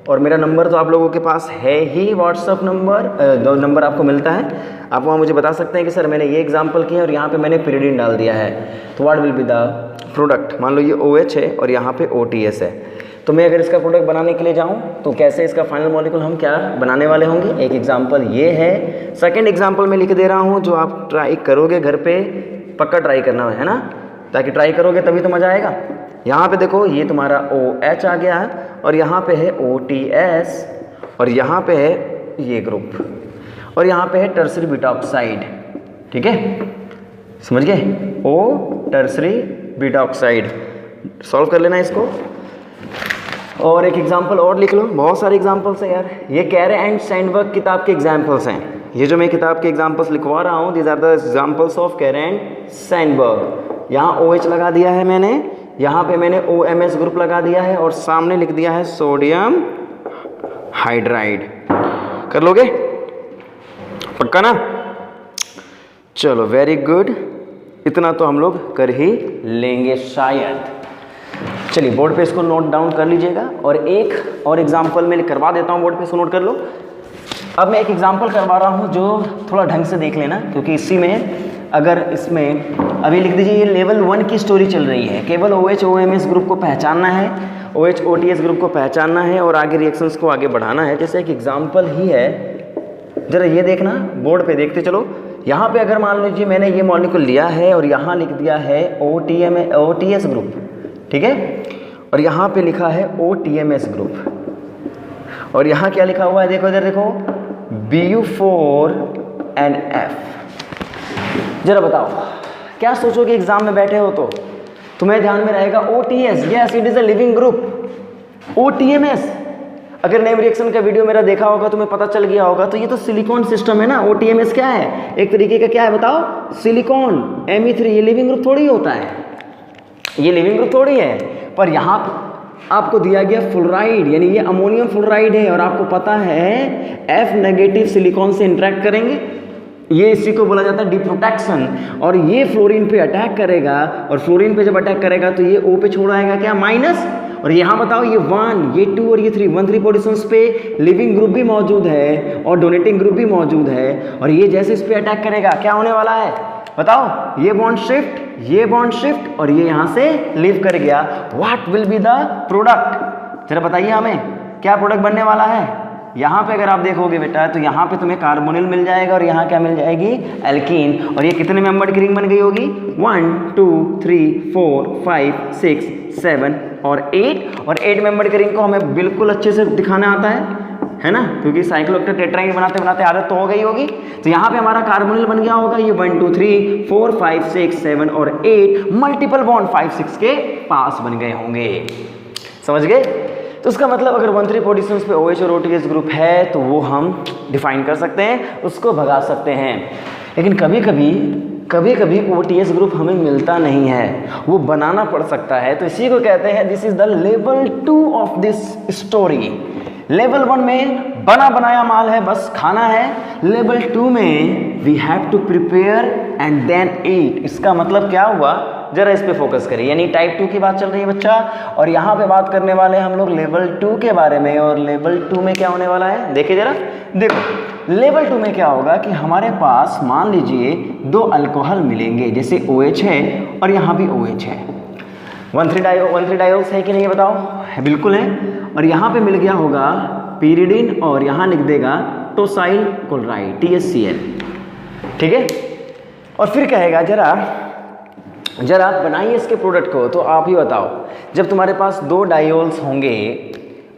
और मेरा नंबर तो आप लोगों के पास है ही, व्हाट्सअप नंबर, 2 नंबर आपको मिलता है। आप वहाँ मुझे बता सकते हैं कि सर मैंने ये एग्जांपल किया और यहाँ पे मैंने pyridine डाल दिया है, तो what will be the product. मान लो ये OH है और यहाँ पे OTS है, तो मैं अगर इसका प्रोडक्ट बनाने के लिए जाऊँ तो कैसे इसका फाइनल मॉलिक्यूल हम क्या बनाने वाले होंगे। एक एग्जाम्पल ये है। सेकेंड एग्जाम्पल मैं लिख दे रहा हूँ, जो आप ट्राई करोगे घर पे, पक्का ट्राई करना है ना, ताकि ट्राई करोगे तभी तो मज़ा आएगा। यहाँ पे देखो, ये तुम्हारा OH आ गया है, और यहाँ पे है OTS, और यहाँ पे है ये ग्रुप, और यहाँ पे है टर्सरी बीटा ऑक्साइड, ठीक है, समझ गए, O tertiary beta oxide. Solve कर लेना इसको। और एक एग्जांपल और लिख लो, बहुत सारे एग्जांपल्स हैं यार, ये कैरे एंड साइनबर्ग किताब के एग्जांपल्स हैं, ये जो मैं किताब के एग्जांपल्स लिखवा रहा हूँ, these are the examples of Carey and Sundberg. यहाँ OH लगा दिया है मैंने, यहाँ पे मैंने OMS ग्रुप लगा दिया है और सामने लिख दिया है सोडियम हाइड्राइड। कर लोगे? पक्का ना? चलो वेरी गुड, इतना तो हम लोग कर ही लेंगे शायद। चलिए बोर्ड पे इसको नोट डाउन कर लीजिएगा और एक और एग्जांपल मैं करवा देता हूँ, बोर्ड पे इसको नोट कर लो। अब मैं एक एग्जांपल करवा रहा हूँ जो थोड़ा ढंग से देख लेना, क्योंकि इसी में अगर इसमें अभी लिख दीजिए ये लेवल 1 की स्टोरी चल रही है, केवल OH OMS ग्रुप को पहचानना है, OH OTS ग्रुप को पहचानना है और आगे रिएक्शंस को आगे बढ़ाना है। जैसे एक एग्जांपल ही है, जरा ये देखना, बोर्ड पे देखते चलो। यहाँ पे अगर मान लीजिए मैंने ये मॉलिक्यूल लिया है और यहाँ लिख दिया है OTS ग्रुप, ठीक है, और यहाँ पे लिखा है OTMS ग्रुप, और यहाँ क्या लिखा हुआ है, देखो इधर देखो, BU4NF। जरा बताओ क्या सोचोगे एग्जाम में बैठे हो तो तुम्हें ध्यान में रहेगा OTS, yes it is a leaving group. OTMS अगर नेम रिएक्शन का वीडियो मेरा देखा होगा तुम्हें पता चल गया होगा, तो ये तो सिलिकॉन सिस्टम है ना। OTMS क्या है, एक तरीके का क्या है बताओ, सिलिकॉन Me3। ये लिविंग ग्रुप थोड़ी होता है, ये लिविंग ग्रुप थोड़ी है। पर यहाँ आपको दिया गया फ्लोराइड, यानी ये अमोनियम फ्लोराइड है और आपको पता है F नेगेटिव सिलिकॉन से इंटरेक्ट करेंगे, ये इसी को बोला जाता है डिप्रोटेक्शन, और ये फ्लोरीन पे अटैक करेगा, और फ्लोरीन पे जब अटैक करेगा तो ये O पे छोड़ आएगा क्या, माइनस। और यहाँ बताओ ये 1, ये 2 और ये 3, 1-3 पोजिशंस पे लिविंग ग्रुप भी मौजूद है और डोनेटिंग ग्रुप भी मौजूद है, और ये जैसे इस पे अटैक करेगा क्या होने वाला है बताओ, ये बॉन्ड शिफ्ट, ये बॉन्ड शिफ्ट, और ये यहाँ से लीव कर गया। What will be the product, जरा बताइए हमें क्या प्रोडक्ट बनने वाला है। यहाँ पे अगर आप देखोगे बेटा तो यहाँ पे तुम्हें कार्बोनिल मिल जाएगा और यहाँ क्या मिल जाएगी, एल्कीन। और ये कितने मेंबर्ड की रिंग बन गई होगी, 1 2 3 4 5 6 7 और 8, और 8 मेंबर्ड की रिंग को हमें बिल्कुल अच्छे से दिखाना आता है ना, क्योंकि साइक्लोऑक्टेट टेट्राहेड्रल बनाते बनाते आदत तो हो गई होगी। तो यहाँ पे हमारा कार्बोनिल बन गया होगा, ये 1 2 3 4 5 6 7 और 8 मल्टीपल बॉन्ड 5 6 के पास बन गए होंगे, समझ गए। तो उसका मतलब अगर 1-3 पोजिशंस पे OH और OTS ग्रुप है तो वो हम डिफाइन कर सकते हैं, उसको भगा सकते हैं। लेकिन कभी कभी OTS ग्रुप हमें मिलता नहीं है, वो बनाना पड़ सकता है। तो इसी को कहते हैं this is the level 2 of this story. Level 1 में बना बनाया माल है, बस खाना है। लेवल 2 में we have to prepare and then eat. इसका मतलब क्या हुआ, जरा इस पे फोकस करिए, यानी टाइप 2 की बात चल रही है बच्चा, और यहाँ पे बात करने वाले हैं हम लोग लेवल 2 के बारे में। और लेवल 2 में क्या होने वाला है, देखिए जरा, देखो लेवल 2 में क्या होगा कि हमारे पास मान लीजिए 2 अल्कोहल मिलेंगे, जैसे OH है और यहाँ भी OH है, 1,3 डायोल्स है कि नहीं बताओ, है, बिल्कुल है। और यहाँ पे मिल गया होगा pyridine और यहाँ लिख देगा टोसाइल क्लोराइड THCl, ठीक है। और फिर कहेगा जरा बनाइए इसके प्रोडक्ट को। तो आप ही बताओ, जब तुम्हारे पास 2 डायोल्स होंगे,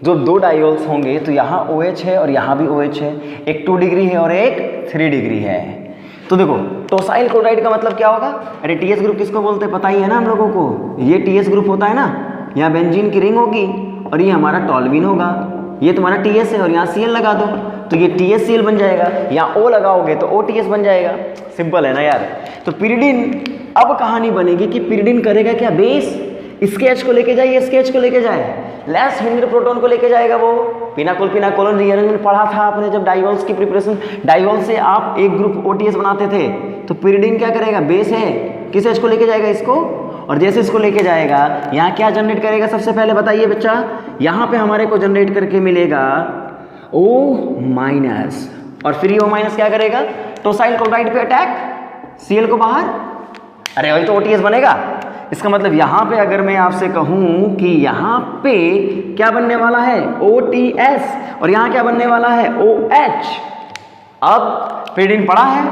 जब 2 डायोल्स होंगे तो यहाँ OH है और यहाँ भी OH है, एक 2 डिग्री है और एक 3 डिग्री है। तो देखो टोसाइल क्लोराइड का मतलब क्या होगा, अरे TS ग्रुप किसको बोलते हैं पता ही है ना हम लोगों को, ये TS ग्रुप होता है ना, यहाँ बेंजीन की रिंग होगी और ये हमारा टॉल्विन होगा, ये तुम्हारा TS है और यहाँ Cl लगा दो तो ये THCl बन जाएगा, यहाँ O लगाओगे तो OTS बन जाएगा। सिंपल है ना यार। तो pyridine, अब कहानी बनेगी कि pyridine करेगा क्या, बेस, इसके H को लेके जाए, इसके H को लेके जाए, लेस हिंद्र प्रोटॉन को लेके जाएगा वो। पिनाकोलन रीअरेंजमेंट पढ़ा था आपने जब डाइवॉल्स की प्रिपरेशन, डाइवॉल से आप एक ग्रुप OTS बनाते थे, तो pyridine क्या करेगा, बेस है, किस H को लेके जाएगा, इसको, और जैसे इसको लेके जाएगा यहाँ क्या जनरेट करेगा, सबसे पहले बताइए बच्चा, यहाँ पे हमारे को जनरेट करके मिलेगा O-, और फिर ये O- क्या करेगा, टोसाइल क्लोराइड पे अटैक, Cl को बाहर, अरे वही तो OTS बनेगा। इसका मतलब यहाँ पे अगर मैं आपसे कहूँ कि यहाँ पे क्या बनने वाला है, OTS, और यहाँ क्या बनने वाला है, OH। अब pyridine पड़ा है,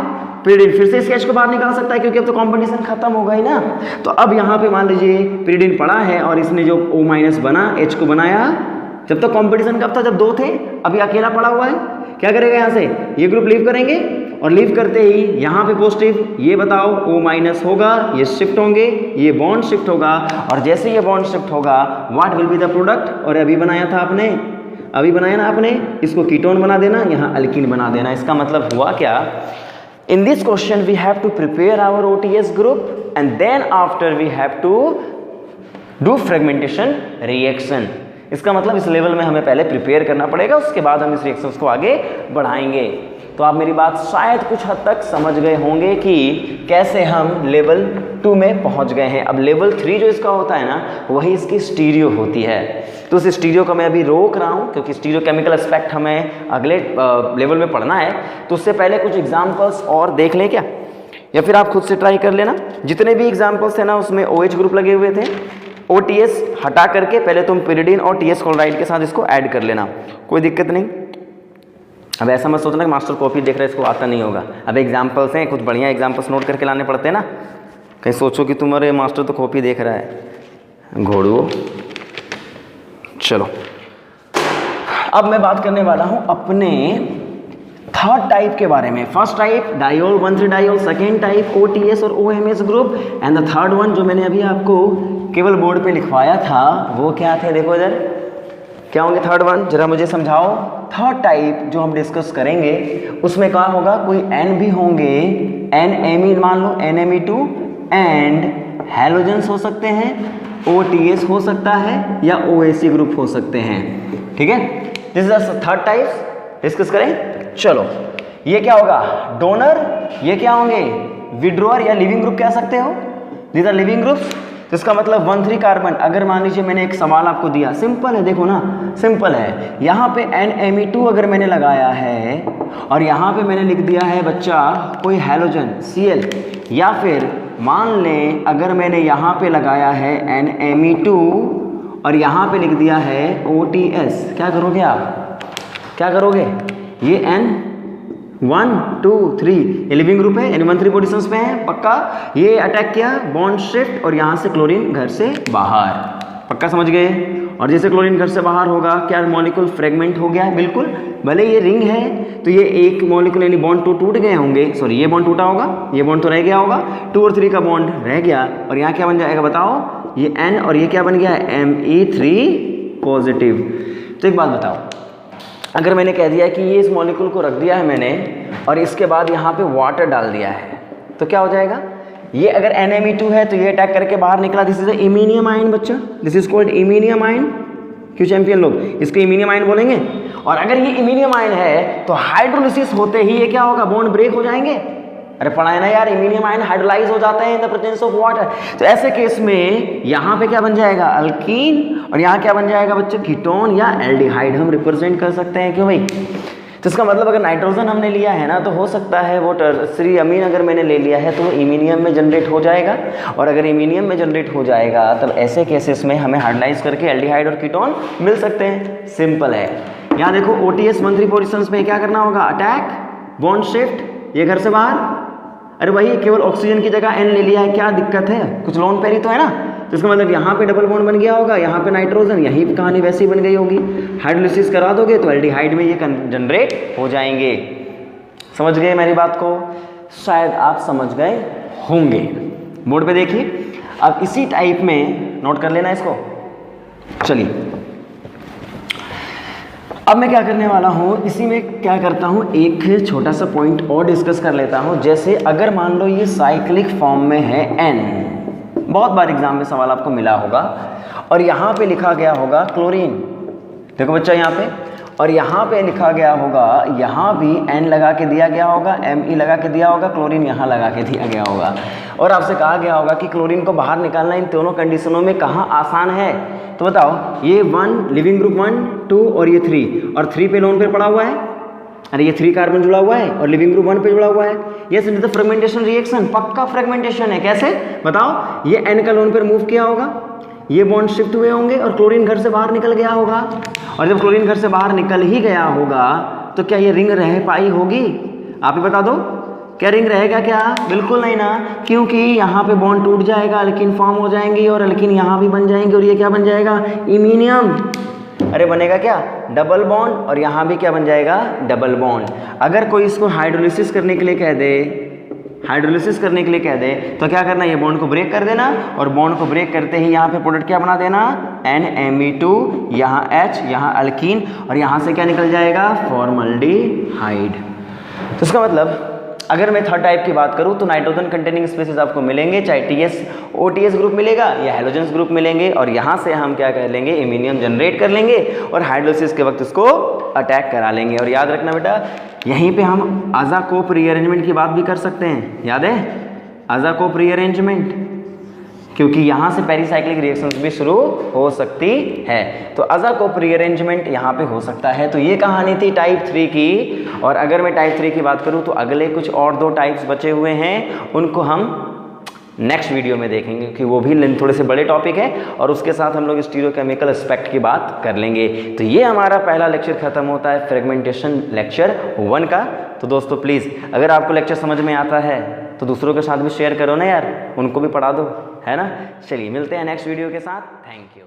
pyridine फिर से इस H को बाहर निकाल सकता है क्योंकि अब तो कॉम्पिटिशन खत्म हो गई ना। तो अब यहाँ पे मान लीजिए pyridine पड़ा है और इसने जो O- बना, H को बनाया, जब तक कॉम्पिटिशन कब था, जब 2 थे, अभी अकेला पड़ा हुआ है, क्या करेगा यहाँ से, ये ग्रुप लीव करेंगे और लीव करते ही यहाँ पे पॉजिटिव, ये बताओ O माइनस होगा, ये शिफ्ट होंगे, ये बॉन्ड शिफ्ट होगा, और जैसे ये बॉन्ड शिफ्ट होगा what will be the product, और अभी बनाया था आपने, अभी बनाया ना आपने, इसको कीटोन बना देना, यहाँ अल्कीन बना देना। इसका मतलब हुआ क्या, in this question we have to prepare our OTS group and then after we have to do fragmentation reaction। इसका मतलब इस लेवल में हमें पहले प्रिपेयर करना पड़ेगा, उसके बाद हम इस रिएक्शंस को आगे बढ़ाएंगे। तो आप मेरी बात शायद कुछ हद तक समझ गए होंगे कि कैसे हम लेवल 2 में पहुंच गए हैं। अब लेवल 3 जो इसका होता है ना, वही इसकी स्टीरियो होती है। तो उस स्टीरियो को मैं अभी रोक रहा हूँ क्योंकि स्टीरियो केमिकल एस्पेक्ट हमें अगले लेवल में पढ़ना है। तो उससे पहले कुछ एग्जाम्पल्स और देख लें क्या, या फिर आप खुद से ट्राई कर लेना। जितने भी एग्जाम्पल्स थे ना उसमें OH ग्रुप लगे हुए थे, OTS हटा करके पहले तुम पिरिडीन और TS क्लोराइड के साथ इसको ऐड कर लेना, कोई दिक्कत नहीं। अब ऐसा मत सोचना कि मास्टर कॉपी देख रहा है इसको आता नहीं होगा। अब एग्जाम्पल्स हैं, कुछ बढ़िया एग्जाम्पल्स नोट करके लाने पड़ते हैं ना, कहीं सोचो कि तुम्हारे मास्टर तो कॉपी देख रहा है, घोड़ो। चलो अब मैं बात करने वाला हूं अपने थर्ड टाइप के बारे में। First type diol 1,3 diol, second type OTS और OMS group, and the third one जो मैंने अभी आपको केवल बोर्ड पे लिखवाया था वो क्या थे, देखो इधर क्या होंगे थर्ड वन, जरा मुझे समझाओ। थर्ड टाइप जो हम डिस्कस करेंगे उसमें क्या होगा, कोई N भी होंगे, NMe मान लो, NMe2 एंड हैलोजेंस हो सकते हैं, OTS हो सकता है या OAC ग्रुप हो सकते हैं। ठीक है, this is the third type discuss करें। चलो ये क्या होगा, डोनर, ये क्या होंगे, विड्रोअर या लिविंग ग्रुप कह सकते हो, दीज आर लिविंग ग्रुप्स। तो इसका मतलब 1,3 कार्बन, अगर मान लीजिए मैंने एक सवाल आपको दिया, सिंपल है, देखो ना सिंपल है, यहाँ पे NMe2 अगर मैंने लगाया है और यहाँ पे मैंने लिख दिया है बच्चा कोई हैलोजन Cl, या फिर मान लें अगर मैंने यहाँ पे लगाया है NMe2 और यहाँ पे लिख दिया है OTS, क्या करोगे आप, क्या करोगे, ये N1 2 3 ये लिविंग ग्रुप है, N1,3 पोजिशंस पे है पक्का, ये अटैक किया बॉन्ड शिफ्ट और यहाँ से क्लोरीन घर से बाहर, पक्का समझ गए। और जैसे क्लोरीन घर से बाहर होगा क्या मॉलिक्यूल फ्रेगमेंट हो गया है, बिल्कुल, भले ये रिंग है तो ये एक मॉलिक्यूल यानी बॉन्ड टूट गए होंगे, सॉरी ये बॉन्ड टूटा होगा, ये बॉन्ड तो रह गया होगा, 2 और 3 का बॉन्ड रह गया, और यहाँ क्या बन जाएगा बताओ, ये N और ये क्या बन गया है Me3 पॉजिटिव। तो एक बात बताओ, अगर मैंने कह दिया कि ये इस मॉलिक्यूल को रख दिया है मैंने और इसके बाद यहाँ पे वाटर डाल दिया है तो क्या हो जाएगा, ये अगर NMe2 है तो ये अटैक करके बाहर निकला, दिस इज इमीनियम आयन बच्चा, this is called iminium ion. क्यों चैंपियन लोग इसको इमीनियम आयन बोलेंगे। और अगर ये इमीनियम आयन है तो हाइड्रोलिसिस होते ही ये क्या होगा, बॉन्ड ब्रेक हो जाएंगे। अरे पढ़ा है ना यार, इमीनियम आयन हाइड्रोलाइज हो जाते हैं in the presence of water. तो ऐसे केस में यहाँ पे क्या बन जाएगा, अल्कीन, और यहाँ क्या बन जाएगा बच्चे, कीटोन या एल्डिहाइड हम रिप्रेजेंट कर सकते हैं। क्यों भाई, तो इसका मतलब अगर नाइट्रोजन हमने लिया है ना तो हो सकता है वो टर्सरी अमीन अगर मैंने ले लिया है तो वो इमीनियम में जनरेट हो जाएगा, और अगर इमीनियम में जनरेट हो जाएगा तब ऐसे केसेस में हमें हाइड्रोलाइज करके एल्डिहाइड और कीटोन मिल सकते हैं। सिंपल है। यहाँ देखो OTS 1,3 पोजिशंस में क्या करना होगा, अटैक बॉन्ड शिफ्ट, ये घर से बाहर, अरे वही केवल ऑक्सीजन की जगह N ले लिया है, क्या दिक्कत है, कुछ लोन पेरी तो है ना। तो इसका मतलब यहाँ पे डबल बॉन्ड बन गया होगा, यहाँ पे नाइट्रोजन, यही कहानी वैसी बन गई होगी। हाइड्रोलिसिस करा दोगे तो एल्डिहाइड में ये जनरेट हो जाएंगे। समझ गए मेरी बात को, शायद आप समझ गए होंगे। बोर्ड पे देखिए, अब इसी टाइप में नोट कर लेना इसको। चलिए अब मैं क्या करने वाला हूँ, इसी में क्या करता हूँ, एक छोटा सा पॉइंट और डिस्कस कर लेता हूँ। जैसे अगर मान लो ये साइक्लिक फॉर्म में है N, बहुत बार एग्जाम में सवाल आपको मिला होगा, और यहाँ पे लिखा गया होगा क्लोरीन, देखो बच्चा यहाँ पे, और यहाँ पे लिखा गया होगा, यहाँ भी N लगा के दिया गया होगा, Me लगा के दिया होगा, क्लोरीन यहाँ लगा के दिया गया होगा, और आपसे कहा गया होगा कि क्लोरीन को बाहर निकालना इन दोनों कंडीशनों में कहाँ आसान है। तो बताओ, ये 1 लिविंग ग्रुप 1 2 और ये 3, और 3 पे लोन पेयर पड़ा हुआ है, अरे ये 3 कार्बन जुड़ा हुआ है और लिविंग ग्रुप 1 पे जुड़ा हुआ है। ये सिर्फ फ्रेगमेंटेशन रिएक्शन, पक्का फ्रेगमेंटेशन है। कैसे बताओ, ये N का लोन पेयर मूव किया होगा, ये बॉन्ड शिफ्ट हुए होंगे और क्लोरीन घर से बाहर निकल गया होगा, और जब क्लोरीन घर से बाहर निकल ही गया होगा तो क्या ये रिंग रह पाई होगी, आप ही बता दो, क्या रिंग रहेगा क्या, बिल्कुल नहीं ना, क्योंकि यहाँ पे बॉन्ड टूट जाएगा, अल्कीन फॉर्म हो जाएंगी और अल्कीन यहाँ भी बन जाएंगे, और ये क्या बन जाएगा, इमीनियम। अरे बनेगा क्या, डबल बॉन्ड, और यहाँ भी क्या बन जाएगा, डबल बॉन्ड। अगर कोई इसको हाइड्रोलिसिस करने के लिए कह दे, हाइड्रोलिसिस करने के लिए कह दे, तो क्या करना, ये बॉन्ड को ब्रेक कर देना, और बॉन्ड को ब्रेक करते ही यहाँ पे प्रोडक्ट क्या बना देना, NMe2, यहाँ H, यहाँ अल्कीन, और यहाँ से क्या निकल जाएगा, फॉर्मल्डिहाइड। तो इसका मतलब अगर मैं थर्ड टाइप की बात करूँ तो नाइट्रोजन कंटेनिंग स्पीसीज आपको मिलेंगे, चाहे TS OTS ग्रुप मिलेगा या हेलोजेंस ग्रुप मिलेंगे, और यहाँ से हम क्या कर लेंगे, इम्यूनियम जनरेट कर लेंगे और हाइड्रोलिसिस के वक्त इसको अटैक करा लेंगे। और याद रखना बेटा, यहीं पे हम अज़ाकोप रीअरेंजमेंट की बात भी कर सकते हैं, याद है अज़ाकोप रीअरेंजमेंट, क्योंकि यहाँ से पेरिसाइक्लिक रिएक्शंस भी शुरू हो सकती है। तो अज़ाकोप रीअरेंजमेंट यहाँ पे हो सकता है। तो ये कहानी थी टाइप 3 की। और अगर मैं टाइप 3 की बात करूँ तो अगले कुछ और 2 टाइप्स बचे हुए हैं, उनको हम नेक्स्ट वीडियो में देखेंगे, क्योंकि वो भी थोड़े से बड़े टॉपिक है, और उसके साथ हम लोग स्टीरियोकेमिकल एस्पेक्ट की बात कर लेंगे। तो ये हमारा पहला लेक्चर खत्म होता है फ्रेगमेंटेशन लेक्चर 1 का। तो दोस्तों प्लीज़, अगर आपको लेक्चर समझ में आता है तो दूसरों के साथ भी शेयर करो ना यार, उनको भी पढ़ा दो, है ना। चलिए मिलते हैं नेक्स्ट वीडियो के साथ। Thank you.